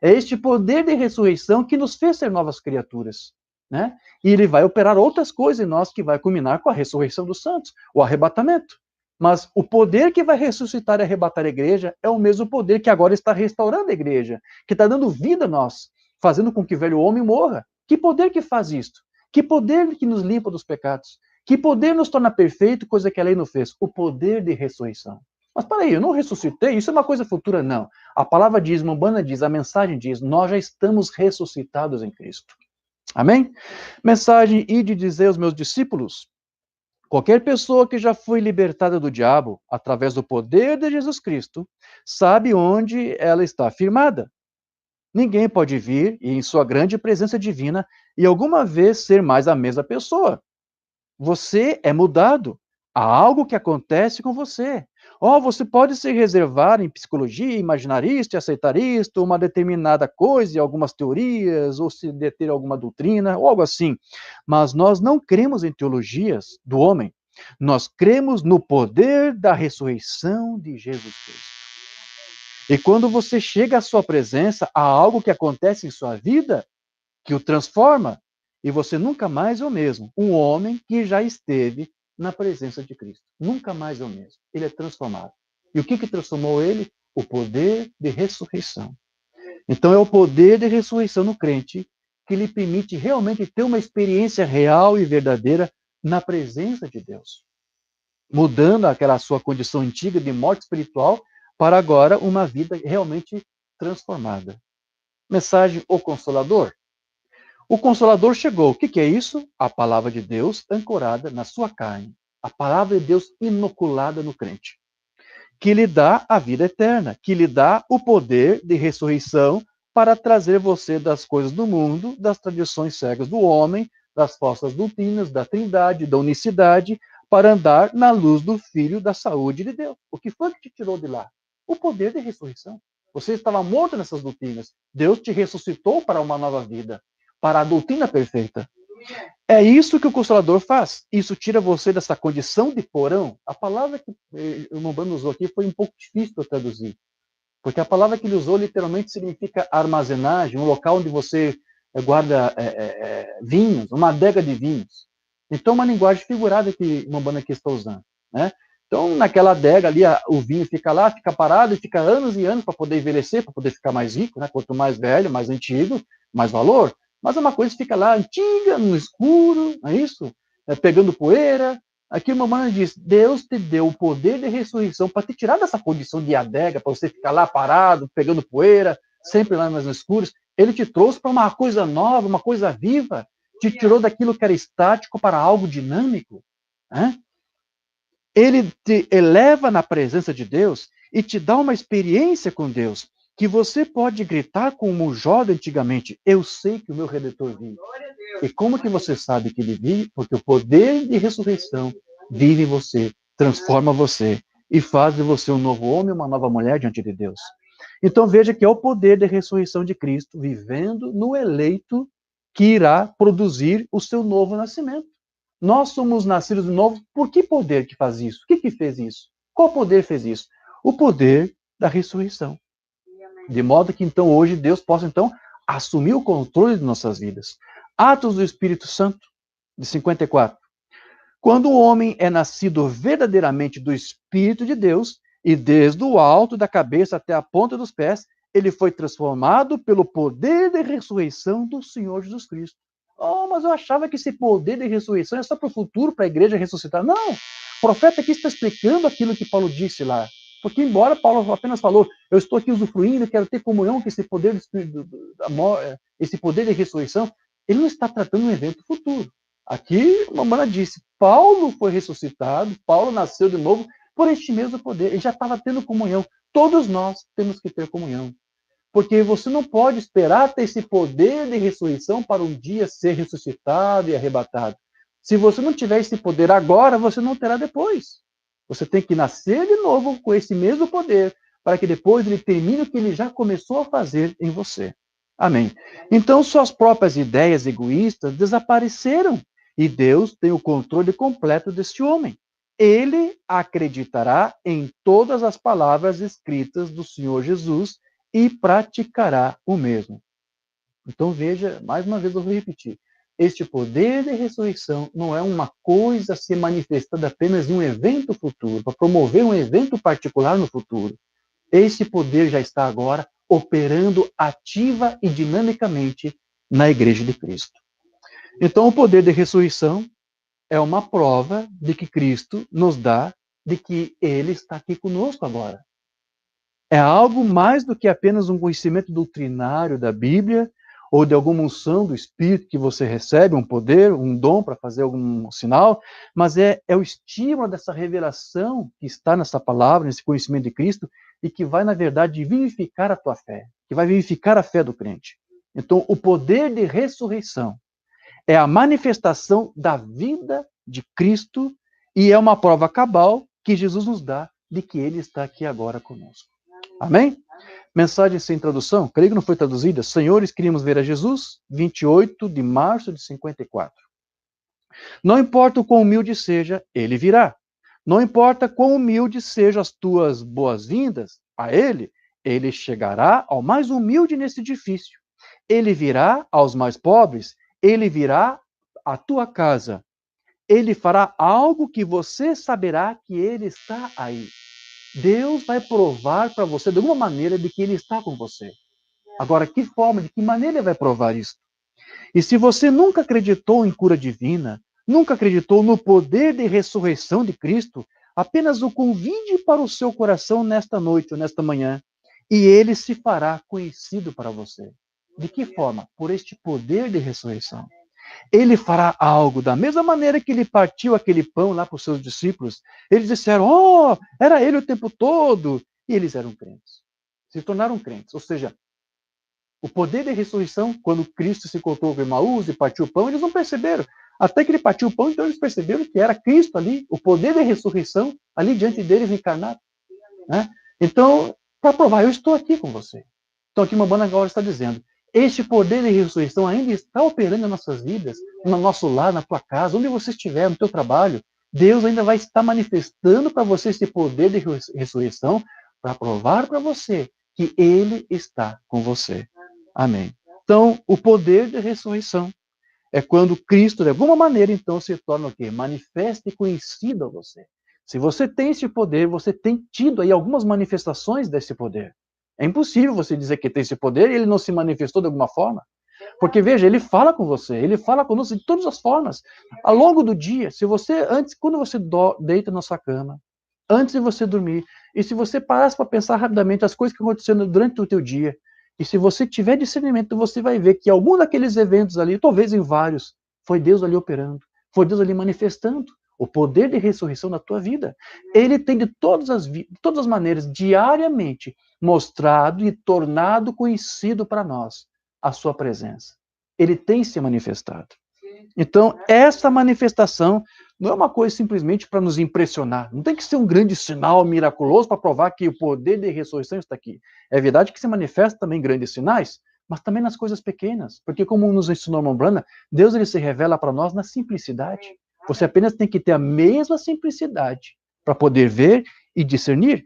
É este poder de ressurreição que nos fez ser novas criaturas. Né? E ele vai operar outras coisas em nós que vai culminar com a ressurreição dos santos, o arrebatamento. Mas o poder que vai ressuscitar e arrebatar a igreja é o mesmo poder que agora está restaurando a igreja, que está dando vida a nós, fazendo com que o velho homem morra. Que poder que faz isto? Que poder que nos limpa dos pecados? Que poder nos torna perfeito, coisa que a lei não fez? O poder de ressurreição. Mas peraí, eu não ressuscitei? Isso é uma coisa futura? Não. A palavra diz, Umbanda diz, a mensagem diz, nós já estamos ressuscitados em Cristo. Amém? Mensagem, ide dizer aos meus discípulos, qualquer pessoa que já foi libertada do diabo, através do poder de Jesus Cristo, sabe onde ela está firmada. Ninguém pode vir e, em sua grande presença divina, e alguma vez ser mais a mesma pessoa. Você é mudado. Há algo que acontece com você. Você pode se reservar em psicologia, imaginar isto e aceitar isto, uma determinada coisa, algumas teorias, ou se deter alguma doutrina, ou algo assim. Mas nós não cremos em teologias do homem. Nós cremos no poder da ressurreição de Jesus Cristo. E quando você chega à sua presença, há algo que acontece em sua vida que o transforma, e você nunca mais é o mesmo. Um homem que já esteve na presença de Cristo. Nunca mais é o mesmo. Ele é transformado. E o que transformou ele? O poder de ressurreição. Então é o poder de ressurreição no crente que lhe permite realmente ter uma experiência real e verdadeira na presença de Deus, mudando aquela sua condição antiga de morte espiritual para agora uma vida realmente transformada. Mensagem: o Consolador. O Consolador chegou. O que é isso? A palavra de Deus ancorada na sua carne. A palavra de Deus inoculada no crente, que lhe dá a vida eterna, que lhe dá o poder de ressurreição para trazer você das coisas do mundo, das tradições cegas do homem, das falsas doutrinas, da trindade, da unicidade, para andar na luz do Filho da saúde de Deus. O que foi que te tirou de lá? O poder de ressurreição. Você estava morto nessas doutrinas. Deus te ressuscitou para uma nova vida, para a doutrina perfeita. É isso que o Consolador faz. Isso tira você dessa condição de porão. A palavra que o Mombano usou aqui foi um pouco difícil de traduzir, porque a palavra que ele usou literalmente significa armazenagem, um local onde você guarda vinhos, uma adega de vinhos. Então, uma linguagem figurada que o Mombano aqui está usando, né? Então, naquela adega ali, o vinho fica lá, fica parado e fica anos e anos para poder envelhecer, para poder ficar mais rico, né? Quanto mais velho, mais antigo, mais valor. Mas é uma coisa que fica lá antiga, no escuro, não é isso? Pegando poeira. Aqui o Mamãe diz: Deus te deu o poder de ressurreição para te tirar dessa condição de adega, para você ficar lá parado, pegando poeira, sempre lá nas escuras. Ele te trouxe para uma coisa nova, uma coisa viva. Te tirou daquilo que era estático para algo dinâmico. Né? Ele te eleva na presença de Deus e te dá uma experiência com Deus, que você pode gritar como Jó antigamente: eu sei que o meu Redentor vive. E como que você sabe que ele vive? Porque o poder de ressurreição vive em você, transforma você e faz de você um novo homem, uma nova mulher diante de Deus. Então veja que é o poder da ressurreição de Cristo vivendo no eleito que irá produzir o seu novo nascimento. Nós somos nascidos de novo. Por que poder que faz isso? O que fez isso? Qual poder fez isso? O poder da ressurreição. De modo que então hoje Deus possa então assumir o controle de nossas vidas. Atos do Espírito Santo, de 54. Quando o homem é nascido verdadeiramente do Espírito de Deus, e desde o alto da cabeça até a ponta dos pés, ele foi transformado pelo poder de ressurreição do Senhor Jesus Cristo. Oh, mas eu achava que esse poder de ressurreição é só para o futuro, para a igreja ressuscitar. Não! O profeta aqui está explicando aquilo que Paulo disse lá. Porque, embora Paulo apenas falou, eu estou aqui usufruindo, quero ter comunhão com esse poder, esse poder de ressurreição, ele não está tratando um evento futuro. Aqui, a Mamana disse, Paulo foi ressuscitado, Paulo nasceu de novo por este mesmo poder. Ele já estava tendo comunhão. Todos nós temos que ter comunhão. Porque você não pode esperar ter esse poder de ressurreição para um dia ser ressuscitado e arrebatado. Se você não tiver esse poder agora, você não terá depois. Você tem que nascer de novo com esse mesmo poder, para que depois ele termine o que ele já começou a fazer em você. Amém. Então, suas próprias ideias egoístas desapareceram e Deus tem o controle completo deste homem. Ele acreditará em todas as palavras escritas do Senhor Jesus e praticará o mesmo. Então veja, mais uma vez eu vou repetir, este poder de ressurreição não é uma coisa a ser manifestada apenas em um evento futuro, para promover um evento particular no futuro. Esse poder já está agora operando ativa e dinamicamente na Igreja de Cristo. Então o poder de ressurreição é uma prova de que Cristo nos dá, de que Ele está aqui conosco agora. É algo mais do que apenas um conhecimento doutrinário da Bíblia ou de alguma unção do Espírito que você recebe, um poder, um dom para fazer algum sinal, mas é o estímulo dessa revelação que está nessa palavra, nesse conhecimento de Cristo, e que vai, na verdade, vivificar a tua fé, que vai vivificar a fé do crente. Então, o poder de ressurreição é a manifestação da vida de Cristo e é uma prova cabal que Jesus nos dá de que Ele está aqui agora conosco. Amém? Mensagem sem tradução, creio que não foi traduzida. Senhores, queríamos ver a Jesus, 28 de março de 54. Não importa o quão humilde seja, ele virá. Não importa quão humilde sejam as tuas boas-vindas a ele chegará ao mais humilde nesse edifício. Ele virá aos mais pobres, ele virá à tua casa. Ele fará algo que você saberá que ele está aí. Deus vai provar para você de alguma maneira de que ele está com você. Agora, que forma, de que maneira ele vai provar isso? E se você nunca acreditou em cura divina, nunca acreditou no poder de ressurreição de Cristo, apenas o convide para o seu coração nesta noite ou nesta manhã, e ele se fará conhecido para você. De que forma? Por este poder de ressurreição. Ele fará algo da mesma maneira que ele partiu aquele pão lá para os seus discípulos. Eles disseram, oh, era ele o tempo todo. E eles eram crentes. Se tornaram crentes. Ou seja, o poder da ressurreição, quando Cristo se encontrou com Emaús e partiu o pão, eles não perceberam. Até que ele partiu o pão, então eles perceberam que era Cristo ali, o poder da ressurreição ali diante deles encarnado. Né? Então, para provar, eu estou aqui com você. Então, aqui Mabana agora está dizendo, este poder de ressurreição ainda está operando nas nossas vidas, no nosso lar, na tua casa, onde você estiver, no teu trabalho. Deus ainda vai estar manifestando para você esse poder de ressurreição para provar para você que Ele está com você. Amém. Então, o poder de ressurreição é quando Cristo, de alguma maneira, então, se torna o quê? Manifesto e conhecido a você. Se você tem esse poder, você tem tido aí algumas manifestações desse poder. É impossível você dizer que tem esse poder e ele não se manifestou de alguma forma. Porque, veja, ele fala com você, ele fala conosco de todas as formas. Ao longo do dia, se você, quando você deita na sua cama, antes de você dormir, e se você parasse para pensar rapidamente as coisas que aconteceram durante o teu dia, e se você tiver discernimento, você vai ver que algum daqueles eventos ali, talvez em vários, foi Deus ali operando, foi Deus ali manifestando o poder de ressurreição na tua vida. Ele tem de todas as maneiras, diariamente, mostrado e tornado conhecido para nós a sua presença. Ele tem se manifestado. Então, essa manifestação não é uma coisa simplesmente para nos impressionar. Não tem que ser um grande sinal miraculoso para provar que o poder de ressurreição está aqui. É verdade que se manifesta também em grandes sinais, mas também nas coisas pequenas. Porque, como nos ensinou Mombrana, Deus ele se revela para nós na simplicidade. Você apenas tem que ter a mesma simplicidade para poder ver e discernir.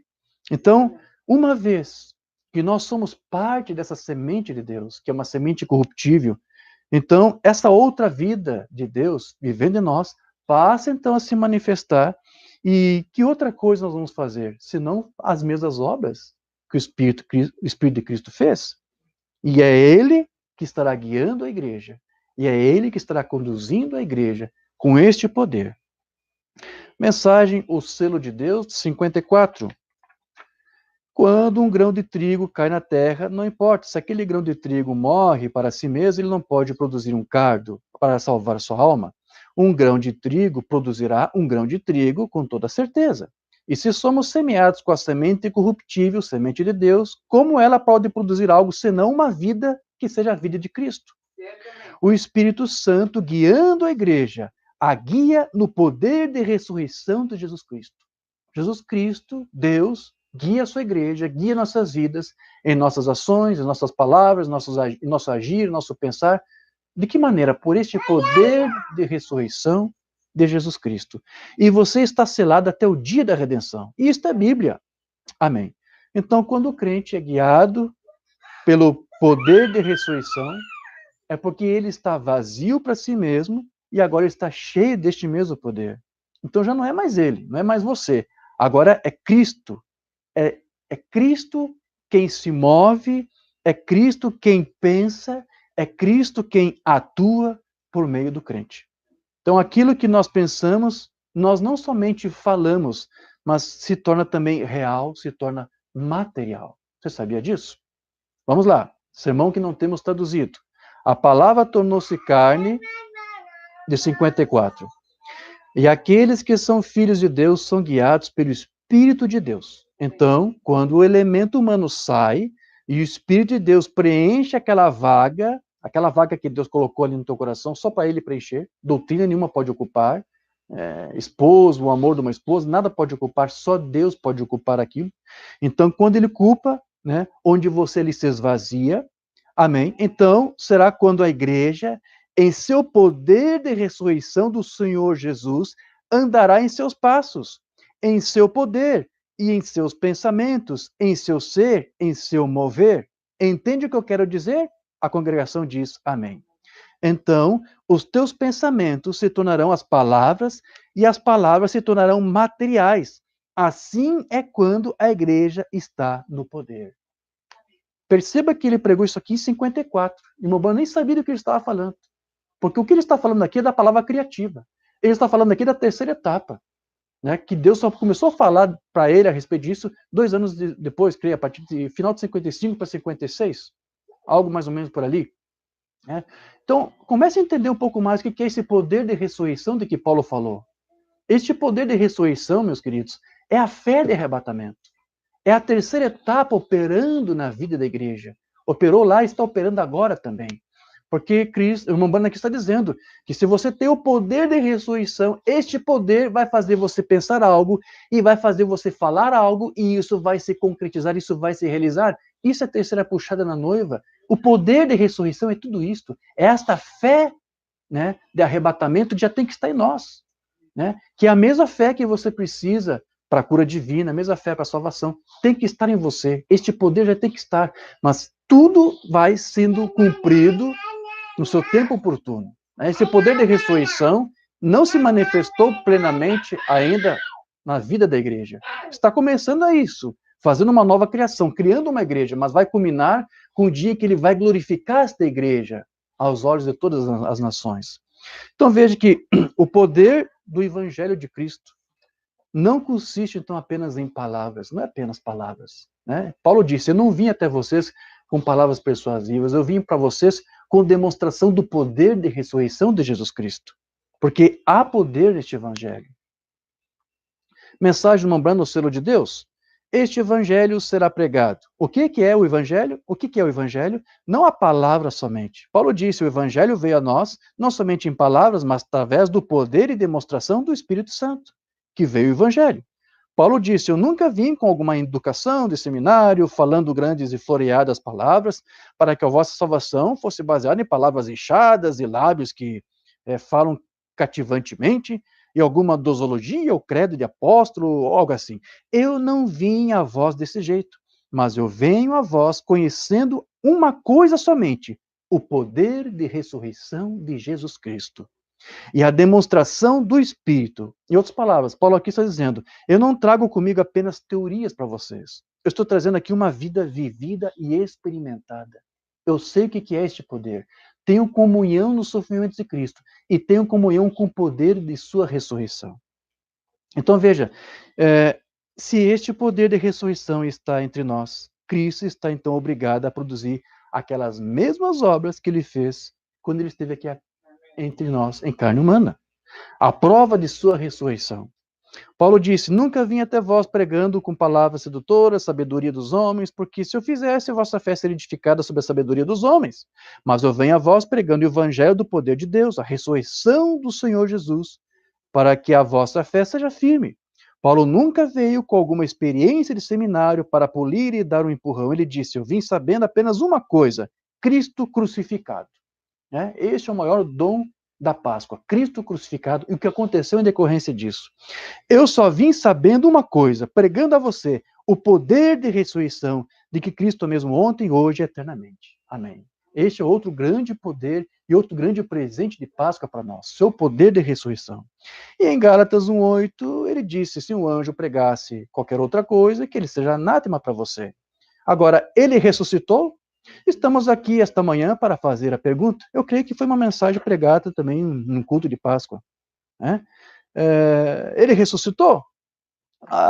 Então, uma vez que nós somos parte dessa semente de Deus, que é uma semente corruptível, então, essa outra vida de Deus vivendo em nós passa então a se manifestar. E que outra coisa nós vamos fazer? Senão as mesmas obras que o Espírito de Cristo fez. E é Ele que estará guiando a igreja. E é Ele que estará conduzindo a igreja com este poder. Mensagem, o selo de Deus, 54. Quando um grão de trigo cai na terra, não importa se aquele grão de trigo morre para si mesmo, ele não pode produzir um cardo para salvar sua alma. Um grão de trigo produzirá um grão de trigo com toda certeza. E se somos semeados com a semente corruptível, semente de Deus, como ela pode produzir algo senão uma vida que seja a vida de Cristo? O Espírito Santo guiando a igreja, a guia no poder de ressurreição de Jesus Cristo. Jesus Cristo, Deus, guia a sua igreja, guia nossas vidas, em nossas ações, em nossas palavras, em nosso agir, nosso pensar. De que maneira? Por este poder de ressurreição de Jesus Cristo. E você está selado até o dia da redenção. E isto é Bíblia. Amém. Então, quando o crente é guiado pelo poder de ressurreição, é porque ele está vazio para si mesmo e agora está cheio deste mesmo poder. Então já não é mais ele, não é mais você. Agora é Cristo. É Cristo quem se move, é Cristo quem pensa, é Cristo quem atua por meio do crente. Então aquilo que nós pensamos, nós não somente falamos, mas se torna também real, se torna material. Você sabia disso? Vamos lá. Sermão que não temos traduzido. A palavra tornou-se carne, de 54. E aqueles que são filhos de Deus são guiados pelo Espírito de Deus. Então, quando o elemento humano sai e o Espírito de Deus preenche aquela vaga que Deus colocou ali no teu coração, só para ele preencher, doutrina nenhuma pode ocupar, esposo, o amor de uma esposa, nada pode ocupar, só Deus pode ocupar aquilo. Então, quando ele ocupa, né, onde você ele se esvazia, amém? Então, será quando a igreja, em seu poder de ressurreição do Senhor Jesus, andará em seus passos, em seu poder e em seus pensamentos, em seu ser, em seu mover. Entende o que eu quero dizer? A congregação diz amém. Então, os teus pensamentos se tornarão as palavras e as palavras se tornarão materiais. Assim é quando a igreja está no poder. Perceba que ele pregou isso aqui em 54. E Moban nem sabia do que ele estava falando. Porque o que ele está falando aqui é da palavra criativa. Ele está falando aqui da terceira etapa, né? Que Deus só começou a falar para ele a respeito disso 2 anos depois, creio, a partir de final de 55 para 56. Algo mais ou menos por ali. Né? Então, comece a entender um pouco mais o que é esse poder de ressurreição de que Paulo falou. Este poder de ressurreição, meus queridos, é a fé de arrebatamento. É a terceira etapa operando na vida da igreja. Operou lá e está operando agora também. Porque Cristo, o irmão Branham aqui está dizendo que se você tem o poder de ressurreição, este poder vai fazer você pensar algo e vai fazer você falar algo e isso vai se concretizar, isso vai se realizar. Isso é a terceira puxada na noiva. O poder de ressurreição é tudo isto. É esta fé, né, de arrebatamento que já tem que estar em nós. Né? Que é a mesma fé que você precisa para a cura divina, a mesma fé para a salvação, tem que estar em você. Este poder já tem que estar. Mas tudo vai sendo cumprido no seu tempo oportuno. Esse poder de ressurreição não se manifestou plenamente ainda na vida da igreja. Está começando a isso, fazendo uma nova criação, criando uma igreja, mas vai culminar com o dia que ele vai glorificar esta igreja aos olhos de todas as nações. Então veja que o poder do evangelho de Cristo não consiste então apenas em palavras, não é apenas palavras. Né? Paulo disse, eu não vim até vocês com palavras persuasivas, eu vim para vocês com demonstração do poder de ressurreição de Jesus Cristo. Porque há poder neste evangelho. Mensagem lembrando o selo de Deus. Este evangelho será pregado. O que é o evangelho? O que é o evangelho? Não a palavra somente. Paulo disse, o evangelho veio a nós, não somente em palavras, mas através do poder e demonstração do Espírito Santo, que veio o evangelho. Paulo disse, eu nunca vim com alguma educação de seminário, falando grandes e floreadas palavras, para que a vossa salvação fosse baseada em palavras inchadas e lábios que falam cativantemente, e alguma dosologia ou credo de apóstolo, ou algo assim. Eu não vim a vós desse jeito, mas eu venho a vós conhecendo uma coisa somente, o poder de ressurreição de Jesus Cristo. E a demonstração do Espírito. Em outras palavras, Paulo aqui está dizendo, eu não trago comigo apenas teorias para vocês. Eu estou trazendo aqui uma vida vivida e experimentada. Eu sei o que é este poder. Tenho comunhão nos sofrimentos de Cristo e tenho comunhão com o poder de sua ressurreição. Então veja, se este poder de ressurreição está entre nós, Cristo está então obrigado a produzir aquelas mesmas obras que ele fez quando ele esteve aqui entre nós em carne humana. A prova de sua ressurreição. Paulo disse, nunca vim até vós pregando com palavras sedutoras, sabedoria dos homens, porque se eu fizesse, a vossa fé seria edificada sobre a sabedoria dos homens. Mas eu venho a vós pregando o evangelho do poder de Deus, a ressurreição do Senhor Jesus, para que a vossa fé seja firme. Paulo nunca veio com alguma experiência de seminário para polir e dar um empurrão. Ele disse, eu vim sabendo apenas uma coisa, Cristo crucificado. Este é o maior dom da Páscoa, Cristo crucificado, e o que aconteceu em decorrência disso. Eu só vim sabendo uma coisa, pregando a você o poder de ressurreição, de que Cristo é mesmo ontem, hoje e eternamente. Amém. Este é outro grande poder e outro grande presente de Páscoa para nós, seu poder de ressurreição. E em Gálatas 1:8, ele disse, se um anjo pregasse qualquer outra coisa, que ele seja anátema para você. Agora, ele ressuscitou? Estamos aqui esta manhã para fazer a pergunta. Eu creio que foi uma mensagem pregada também num culto de Páscoa. Né? Ele ressuscitou?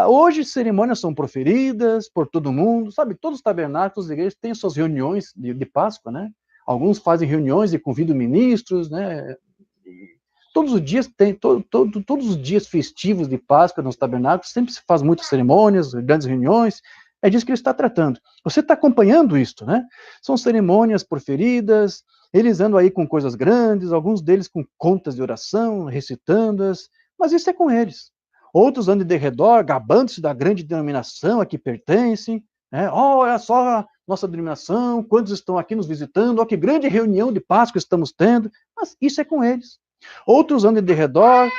Hoje cerimônias são proferidas por todo mundo, sabe? Todos os tabernáculos, as igrejas têm suas reuniões de Páscoa, né? Alguns fazem reuniões e convidam ministros, né? E todos os dias todos os dias festivos de Páscoa nos tabernáculos sempre se faz muitas cerimônias, grandes reuniões. É disso que ele está tratando. Você está acompanhando isto, né? São cerimônias proferidas, eles andam aí com coisas grandes, alguns deles com contas de oração, recitando-as, mas isso é com eles. Outros andam de redor, gabando-se da grande denominação a que pertencem. Né? Oh, olha só nossa denominação, quantos estão aqui nos visitando, oh, que grande reunião de Páscoa estamos tendo. Mas isso é com eles. Outros andam de redor,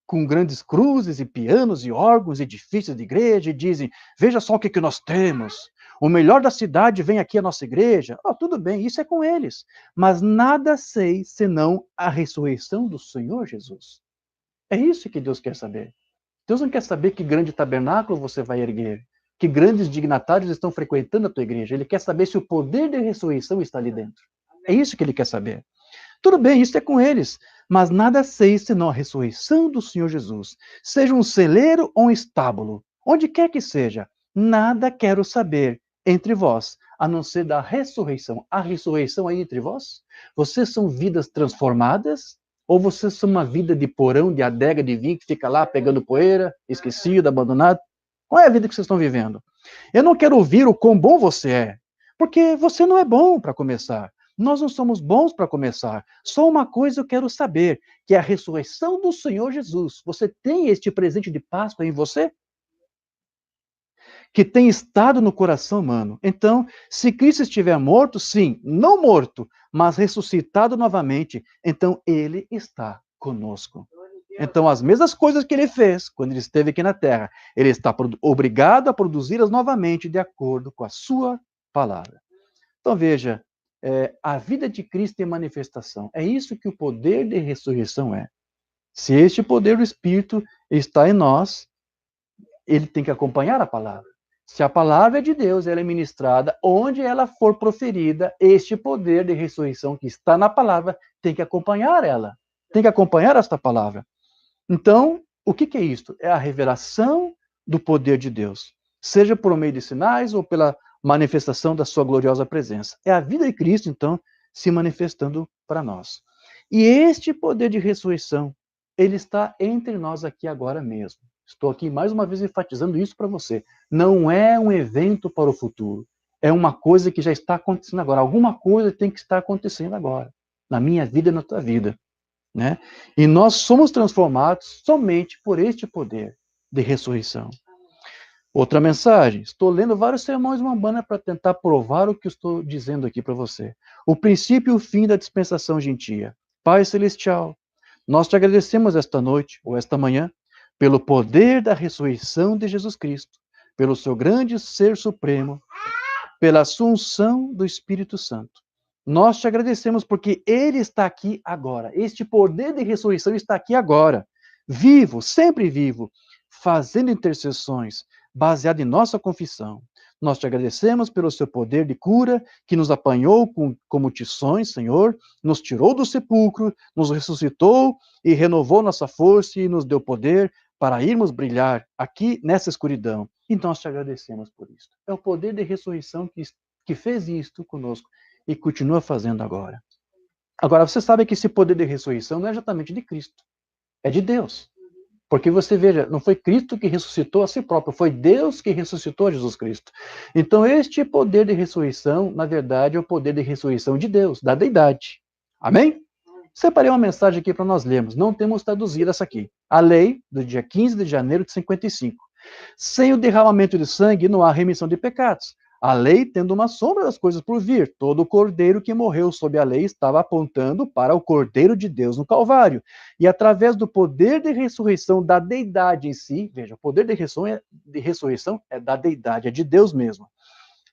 com grandes cruzes e pianos e órgãos, edifícios de igreja, e dizem, veja só o que nós temos. O melhor da cidade vem aqui à nossa igreja. Oh, tudo bem, isso é com eles. Mas nada sei senão a ressurreição do Senhor Jesus. É isso que Deus quer saber. Deus não quer saber que grande tabernáculo você vai erguer, que grandes dignatários estão frequentando a tua igreja. Ele quer saber se o poder da ressurreição está ali dentro. É isso que ele quer saber. Tudo bem, isso é com eles, mas nada sei senão a ressurreição do Senhor Jesus. Seja um celeiro ou um estábulo, onde quer que seja, nada quero saber entre vós, a não ser da ressurreição. A ressurreição aí entre vós? Vocês são vidas transformadas? Ou vocês são uma vida de porão, de adega de vinho, que fica lá pegando poeira, esquecido, abandonado? Qual é a vida que vocês estão vivendo? Eu não quero ouvir o quão bom você é, porque você não é bom para começar. Nós não somos bons para começar. Só uma coisa eu quero saber, que é a ressurreição do Senhor Jesus. Você tem este presente de Páscoa em você? Que tem estado no coração humano. Então, se Cristo estiver morto, sim, não morto, mas ressuscitado novamente, então ele está conosco. Então, as mesmas coisas que ele fez quando ele esteve aqui na terra, ele está obrigado a produzi-las novamente de acordo com a sua palavra. Então, veja, a vida de Cristo em manifestação. É isso que o poder de ressurreição é. Se este poder do Espírito está em nós, ele tem que acompanhar a palavra. Se a palavra é de Deus, ela é ministrada, onde ela for proferida, este poder de ressurreição que está na palavra tem que acompanhar ela. Tem que acompanhar esta palavra. Então, o que é isto? É a revelação do poder de Deus, seja por meio de sinais ou pela manifestação da sua gloriosa presença. É a vida de Cristo, então, se manifestando para nós. E este poder de ressurreição, ele está entre nós aqui agora mesmo. Estou aqui mais uma vez enfatizando isso para você. Não é um evento para o futuro. É uma coisa que já está acontecendo agora. Alguma coisa tem que estar acontecendo agora. Na minha vida e na tua vida. Né? E nós somos transformados somente por este poder de ressurreição. Outra mensagem. Estou lendo vários sermões de Umbanda para tentar provar o que eu estou dizendo aqui para você. O princípio e o fim da dispensação gentia. Pai Celestial, nós te agradecemos esta noite, ou esta manhã, pelo poder da ressurreição de Jesus Cristo, pelo seu grande ser supremo, pela assunção do Espírito Santo. Nós te agradecemos porque ele está aqui agora. Este poder de ressurreição está aqui agora. Vivo, sempre vivo, fazendo intercessões, baseado em nossa confissão. Nós te agradecemos pelo seu poder de cura, que nos apanhou como tições, Senhor, nos tirou do sepulcro, nos ressuscitou e renovou nossa força e nos deu poder para irmos brilhar aqui nessa escuridão. E nós te agradecemos por isso. É o poder de ressurreição que fez isto conosco e continua fazendo agora. Agora, você sabe que esse poder de ressurreição não é exatamente de Cristo, é de Deus. Porque você veja, não foi Cristo que ressuscitou a si próprio, foi Deus que ressuscitou Jesus Cristo. Então, este poder de ressurreição, na verdade, é o poder de ressurreição de Deus, da deidade. Amém? Separei uma mensagem aqui para nós lermos. Não temos traduzido essa aqui. A lei do dia 15 de janeiro de 55. Sem o derramamento de sangue não há remissão de pecados. A lei tendo uma sombra das coisas por vir. Todo o cordeiro que morreu sob a lei estava apontando para o Cordeiro de Deus no Calvário. E através do poder de ressurreição da deidade em si, veja, o poder de ressurreição é da deidade, é de Deus mesmo.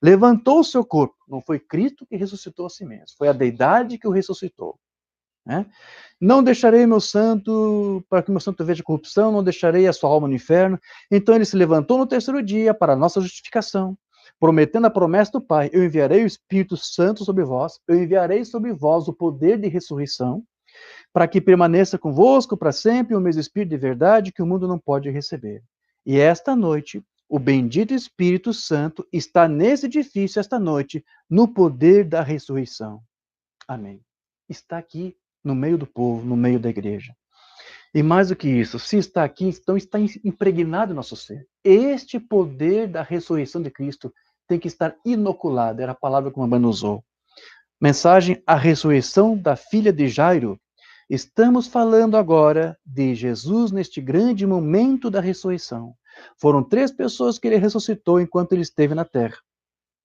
Levantou o seu corpo. Não foi Cristo que ressuscitou a si mesmo, foi a deidade que o ressuscitou. Né? Não deixarei meu santo, para que meu santo veja corrupção, não deixarei a sua alma no inferno. Então ele se levantou no terceiro dia para a nossa justificação, prometendo a promessa do Pai: eu enviarei o Espírito Santo sobre vós, eu enviarei sobre vós o poder de ressurreição, para que permaneça convosco para sempre o mesmo Espírito de verdade que o mundo não pode receber. E esta noite, o bendito Espírito Santo está nesse edifício esta noite, no poder da ressurreição. Amém. Está aqui no meio do povo, no meio da igreja. E mais do que isso, se está aqui, então está impregnado no nosso ser. Este poder da ressurreição de Cristo tem que estar inoculado, era a palavra que o Umbanda usou. Mensagem: a ressurreição da filha de Jairo. Estamos falando agora de Jesus neste grande momento da ressurreição. Foram 3 pessoas que ele ressuscitou enquanto ele esteve na terra,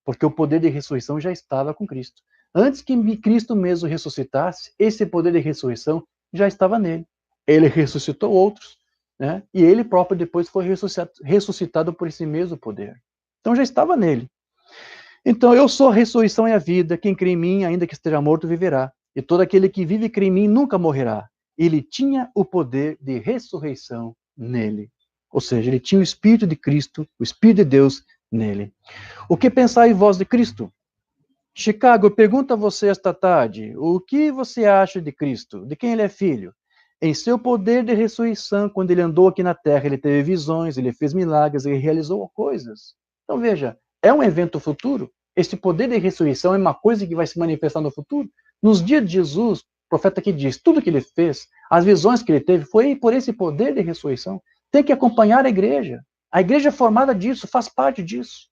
porque o poder de ressurreição já estava com Cristo. Antes que Cristo mesmo ressuscitasse, esse poder de ressurreição já estava nele. Ele ressuscitou outros, né? E ele próprio depois foi ressuscitado por esse mesmo poder. Então já estava nele. Então eu sou a ressurreição e a vida, quem crê em mim, ainda que esteja morto, viverá. E todo aquele que vive e crê em mim nunca morrerá. Ele tinha o poder de ressurreição nele. Ou seja, ele tinha o Espírito de Cristo, o Espírito de Deus nele. O que pensar em voz de Cristo? Chicago, eu pergunto a você esta tarde, o que você acha de Cristo? De quem ele é filho? Em seu poder de ressurreição, quando ele andou aqui na terra, ele teve visões, ele fez milagres, ele realizou coisas. Então veja, é um evento futuro. Esse poder de ressurreição é uma coisa que vai se manifestar no futuro. Nos dias de Jesus, o profeta aqui diz, tudo que ele fez, as visões que ele teve, foi por esse poder de ressurreição. Tem que acompanhar a igreja. A igreja é formada disso, faz parte disso.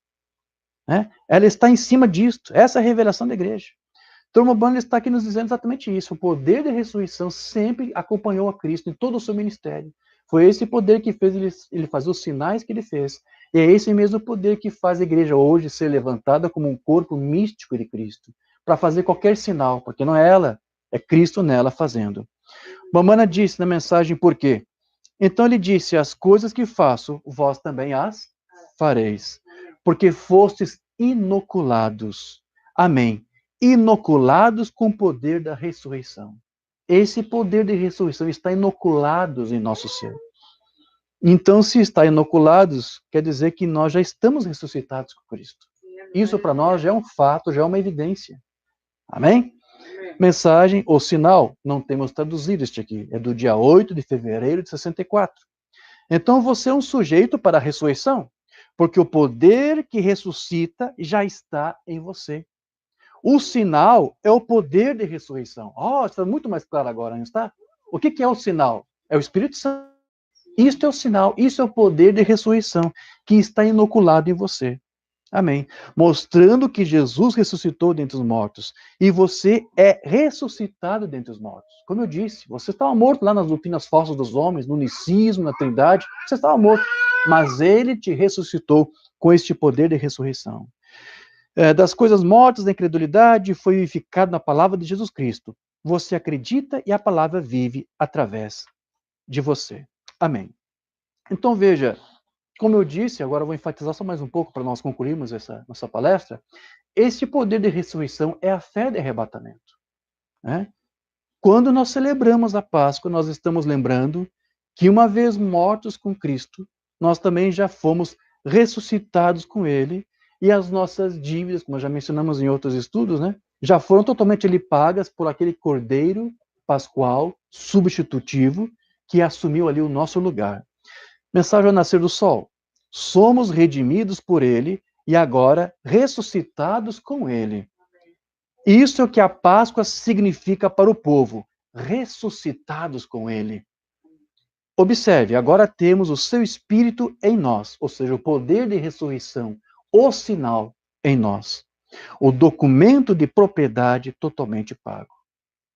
Né? Ela está em cima disso. Essa é a revelação da igreja. Então, o Bonner está aqui nos dizendo exatamente isso. O poder da ressurreição sempre acompanhou a Cristo em todo o seu ministério. Foi esse poder que fez ele fazer os sinais que ele fez. E é esse mesmo poder que faz a igreja hoje ser levantada como um corpo místico de Cristo, para fazer qualquer sinal, porque não é ela, é Cristo nela fazendo. Mamana disse na mensagem por quê? Então ele disse, as coisas que faço, vós também as fareis, porque fostes inoculados. Amém. Inoculados com o poder da ressurreição. Esse poder de ressurreição está inoculado em nosso ser. Então, se está inoculados, quer dizer que nós já estamos ressuscitados com Cristo. Isso para nós já é um fato, já é uma evidência. Amém? Mensagem ou sinal, não temos traduzido este aqui, é do dia 8 de fevereiro de 64. Então você é um sujeito para a ressurreição, porque o poder que ressuscita já está em você. O sinal é o poder de ressurreição. Está muito mais claro agora, não está? O que é o sinal? É o Espírito Santo. Isto é o sinal, isso é o poder de ressurreição que está inoculado em você. Amém. Mostrando que Jesus ressuscitou dentre os mortos. E você é ressuscitado dentre os mortos. Como eu disse, você estava morto lá nas doutrinas falsas dos homens, no unicismo, na trindade. Você estava morto. Mas ele te ressuscitou com este poder de ressurreição. Das coisas mortas da incredulidade foi vivificado na palavra de Jesus Cristo. Você acredita e a palavra vive através de você. Amém. Então veja, como eu disse, agora eu vou enfatizar só mais um pouco para nós concluirmos essa nossa palestra. Esse poder de ressurreição é a fé de arrebatamento. Né? Quando nós celebramos a Páscoa, nós estamos lembrando que uma vez mortos com Cristo, nós também já fomos ressuscitados com Ele e as nossas dívidas, como já mencionamos em outros estudos, né, já foram totalmente ali pagas por aquele Cordeiro Pascual substitutivo que assumiu ali o nosso lugar. Mensagem ao nascer do sol. Somos redimidos por ele e agora ressuscitados com ele. Isso é o que a Páscoa significa para o povo, ressuscitados com ele. Observe, agora temos o seu Espírito em nós, ou seja, o poder de ressurreição, o sinal em nós. O documento de propriedade totalmente pago.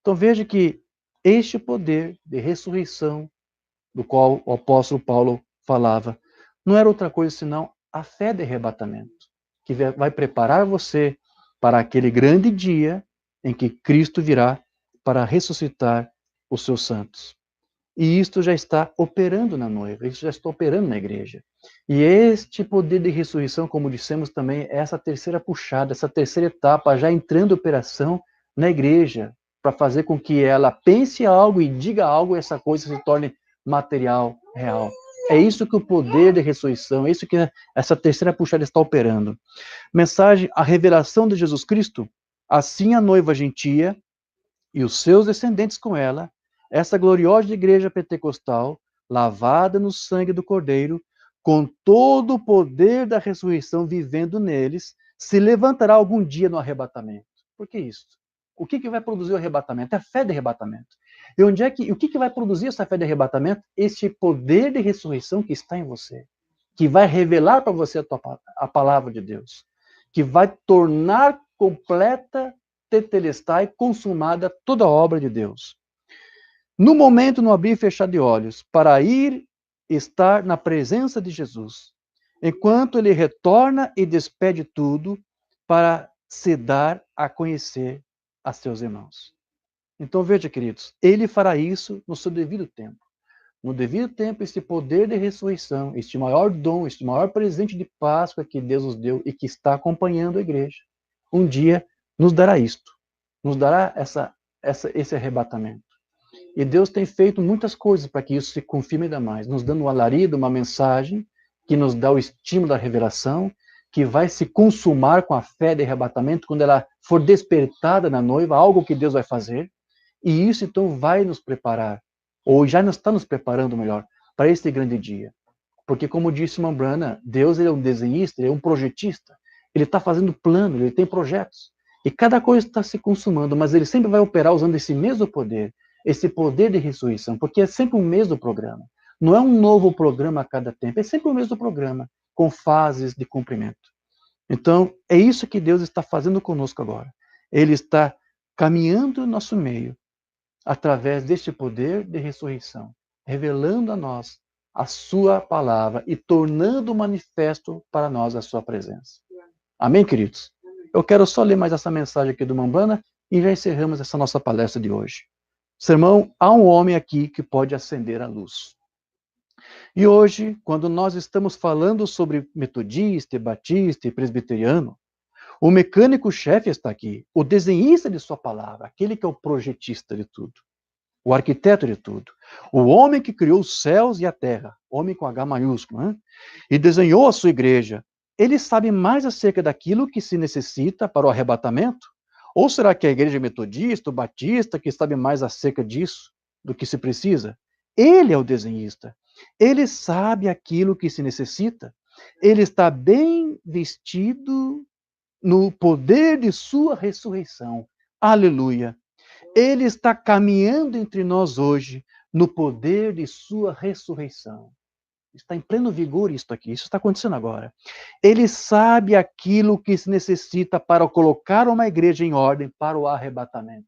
Então veja que este poder de ressurreição, do qual o apóstolo Paulo falava, não era outra coisa senão a fé de arrebatamento, que vai preparar você para aquele grande dia em que Cristo virá para ressuscitar os seus santos. E isto já está operando na noiva, isso já está operando na igreja. E este poder de ressurreição, como dissemos também, é essa terceira puxada, essa terceira etapa, já entrando em operação na igreja, para fazer com que ela pense algo e diga algo e essa coisa se torne material, real. É isso que o poder de ressurreição, é isso que essa terceira puxada está operando. Mensagem, a revelação de Jesus Cristo. Assim a noiva gentia e os seus descendentes com ela, essa gloriosa igreja pentecostal, lavada no sangue do Cordeiro, com todo o poder da ressurreição vivendo neles, se levantará algum dia no arrebatamento. Por que isso? O que vai produzir o arrebatamento? É a fé de arrebatamento. E o que vai produzir essa fé de arrebatamento? Este poder de ressurreição que está em você, que vai revelar para você a palavra de Deus, que vai tornar completa, tetelestai, consumada toda a obra de Deus. No momento, no abrir e fechar de olhos, para ir estar na presença de Jesus, enquanto ele retorna e despede tudo para se dar a conhecer a seus irmãos. Então veja, queridos, ele fará isso no seu devido tempo. No devido tempo, esse poder de ressurreição, este maior dom, este maior presente de Páscoa que Deus nos deu e que está acompanhando a igreja, um dia nos dará isto, nos dará esse arrebatamento. E Deus tem feito muitas coisas para que isso se confirme ainda mais, nos dando um alarido, uma mensagem que nos dá o estímulo da revelação, que vai se consumar com a fé de arrebatamento quando ela for despertada na noiva, algo que Deus vai fazer. E isso então vai nos preparar, ou já está nos preparando melhor, para esse grande dia. Porque, como disse Mambrana, Deus ele é um desenhista, ele é um projetista. Ele está fazendo plano, ele tem projetos. E cada coisa está se consumando, mas ele sempre vai operar usando esse mesmo poder, esse poder de ressurreição, porque é sempre o mesmo programa. Não é um novo programa a cada tempo, é sempre o mesmo programa, com fases de cumprimento. Então, é isso que Deus está fazendo conosco agora. Ele está caminhando no nosso meio, através deste poder de ressurreição, revelando a nós a sua palavra e tornando manifesto para nós a sua presença. Amém, queridos? Eu quero só ler mais essa mensagem aqui do Mambana e já encerramos essa nossa palestra de hoje. Sermão, há um homem aqui que pode acender a luz. E hoje, quando nós estamos falando sobre metodista, batista e presbiteriano, o mecânico-chefe está aqui, o desenhista de sua palavra, aquele que é o projetista de tudo, o arquiteto de tudo, o homem que criou os céus e a terra, homem com H maiúsculo, né? E desenhou a sua igreja. Ele sabe mais acerca daquilo que se necessita para o arrebatamento? Ou será que a igreja metodista, o batista, que sabe mais acerca disso do que se precisa? Ele é o desenhista. Ele sabe aquilo que se necessita. Ele está bem vestido no poder de sua ressurreição. Aleluia. Ele está caminhando entre nós hoje no poder de sua ressurreição. Está em pleno vigor isso aqui, isso está acontecendo agora. Ele sabe aquilo que se necessita para colocar uma igreja em ordem para o arrebatamento.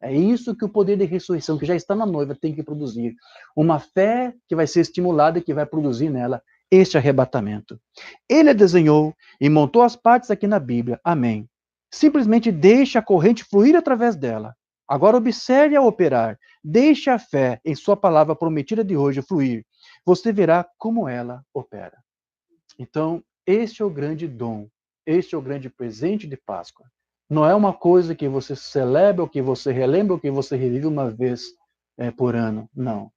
É isso que o poder de ressurreição, que já está na noiva, tem que produzir. Uma fé que vai ser estimulada e que vai produzir nela este arrebatamento. Ele a desenhou e montou as partes aqui na Bíblia. Amém. Simplesmente deixe a corrente fluir através dela. Agora observe a operar. Deixe a fé em sua palavra prometida de hoje fluir. Você verá como ela opera. Então, este é o grande dom. Este é o grande presente de Páscoa. Não é uma coisa que você celebra, ou que você relembra, ou que você revive uma vez por ano. Não.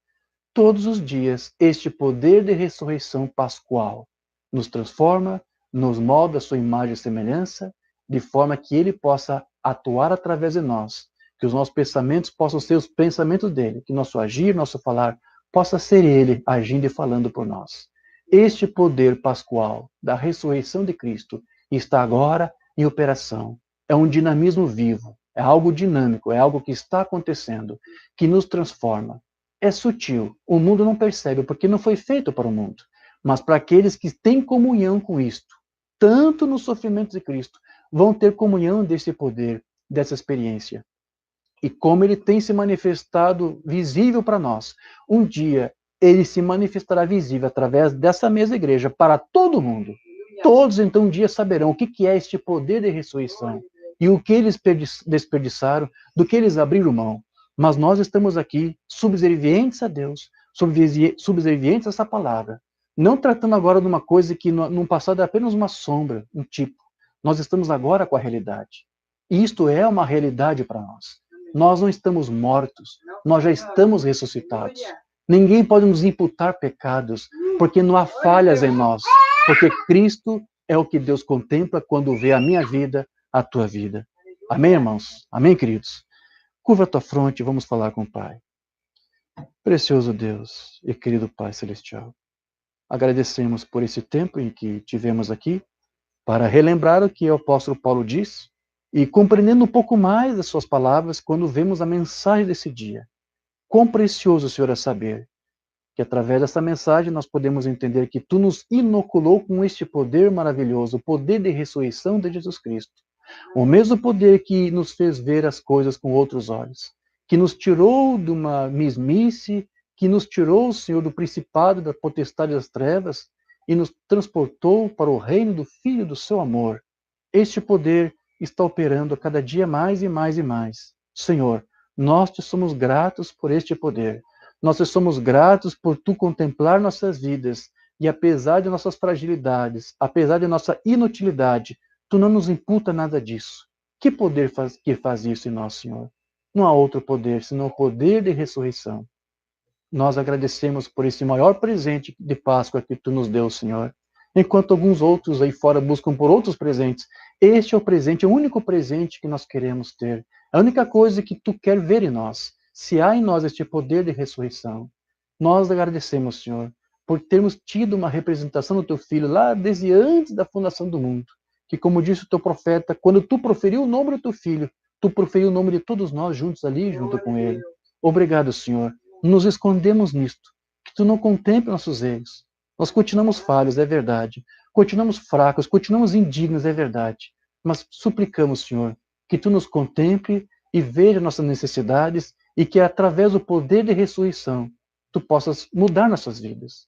Todos os dias, este poder de ressurreição pascual nos transforma, nos molda a sua imagem e semelhança, de forma que ele possa atuar através de nós, que os nossos pensamentos possam ser os pensamentos dele, que nosso agir, nosso falar, possa ser ele agindo e falando por nós. Este poder pascual da ressurreição de Cristo está agora em operação. É um dinamismo vivo, é algo dinâmico, é algo que está acontecendo, que nos transforma. É sutil, o mundo não percebe, porque não foi feito para o mundo, mas para aqueles que têm comunhão com isto, tanto nos sofrimentos de Cristo, vão ter comunhão desse poder, dessa experiência. E como ele tem se manifestado visível para nós, um dia ele se manifestará visível através dessa mesma igreja para todo mundo. Todos então um dia saberão o que é este poder de ressurreição e o que eles desperdiçaram, do que eles abriram mão. Mas nós estamos aqui subservientes a Deus, subservientes a essa palavra, não tratando agora de uma coisa que no passado era apenas uma sombra, um tipo. Nós estamos agora com a realidade. E isto é uma realidade para nós. Nós não estamos mortos, nós já estamos ressuscitados. Ninguém pode nos imputar pecados, porque não há falhas em nós. Porque Cristo é o que Deus contempla quando vê a minha vida, a tua vida. Amém, irmãos? Amém, queridos? Curva a tua fronte e vamos falar com o Pai. Precioso Deus e querido Pai Celestial, agradecemos por esse tempo em que tivemos aqui para relembrar o que o apóstolo Paulo diz e compreendendo um pouco mais as suas palavras quando vemos a mensagem desse dia. Quão precioso, Senhor, é saber que através dessa mensagem nós podemos entender que Tu nos inoculou com este poder maravilhoso, o poder de ressurreição de Jesus Cristo. O mesmo poder que nos fez ver as coisas com outros olhos, que nos tirou de uma mesmice, que nos tirou, Senhor, do principado, da potestade das trevas e nos transportou para o reino do Filho do Seu amor. Este poder está operando a cada dia mais e mais e mais. Senhor, nós te somos gratos por este poder. Nós te somos gratos por Tu contemplar nossas vidas e apesar de nossas fragilidades, apesar de nossa inutilidade, Tu não nos imputa nada disso. Que poder faz isso em nós, Senhor? Não há outro poder, senão o poder de ressurreição. Nós agradecemos por esse maior presente de Páscoa que Tu nos deu, Senhor. enquanto alguns outros aí fora buscam por outros presentes. Este é o presente, é o único presente que nós queremos ter. A única coisa que tu quer ver em nós. Se há em nós este poder de ressurreição. Nós agradecemos, Senhor, por termos tido uma representação do teu Filho lá desde antes da fundação do mundo. Que, como disse o teu profeta, quando tu proferiu o nome do teu Filho, tu proferiu o nome de todos nós juntos ali, junto com ele. Obrigado, Senhor. Nos escondemos nisto. Que tu não contemple nossos erros. Nós continuamos falhos, é verdade. Continuamos fracos, continuamos indignos, é verdade. Mas suplicamos, Senhor, que tu nos contemple e veja nossas necessidades e que, através do poder de ressurreição, tu possas mudar nossas vidas.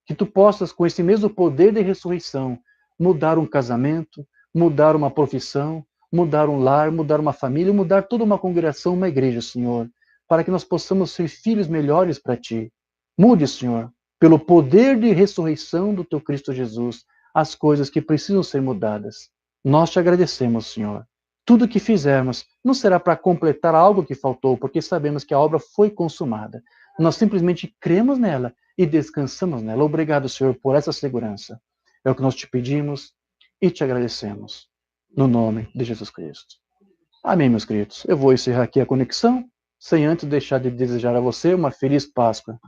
Que tu possas, com esse mesmo poder de ressurreição, mudar um casamento, mudar uma profissão, mudar um lar, mudar uma família, mudar toda uma congregação, uma igreja, Senhor, para que nós possamos ser filhos melhores para ti. Mude, Senhor, pelo poder de ressurreição do teu Cristo Jesus, as coisas que precisam ser mudadas. Nós te agradecemos, Senhor. Tudo que fizermos não será para completar algo que faltou, porque sabemos que a obra foi consumada. Nós simplesmente cremos nela e descansamos nela. Obrigado, Senhor, por essa segurança. É o que nós te pedimos e te agradecemos. No nome de Jesus Cristo. Amém, meus queridos. Eu vou encerrar aqui a conexão, sem antes deixar de desejar a você uma feliz Páscoa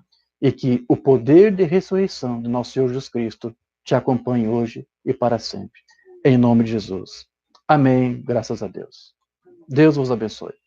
e que o poder de ressurreição do nosso Senhor Jesus Cristo te acompanhe hoje e para sempre. Em nome de Jesus. Amém. Graças a Deus. Deus vos abençoe.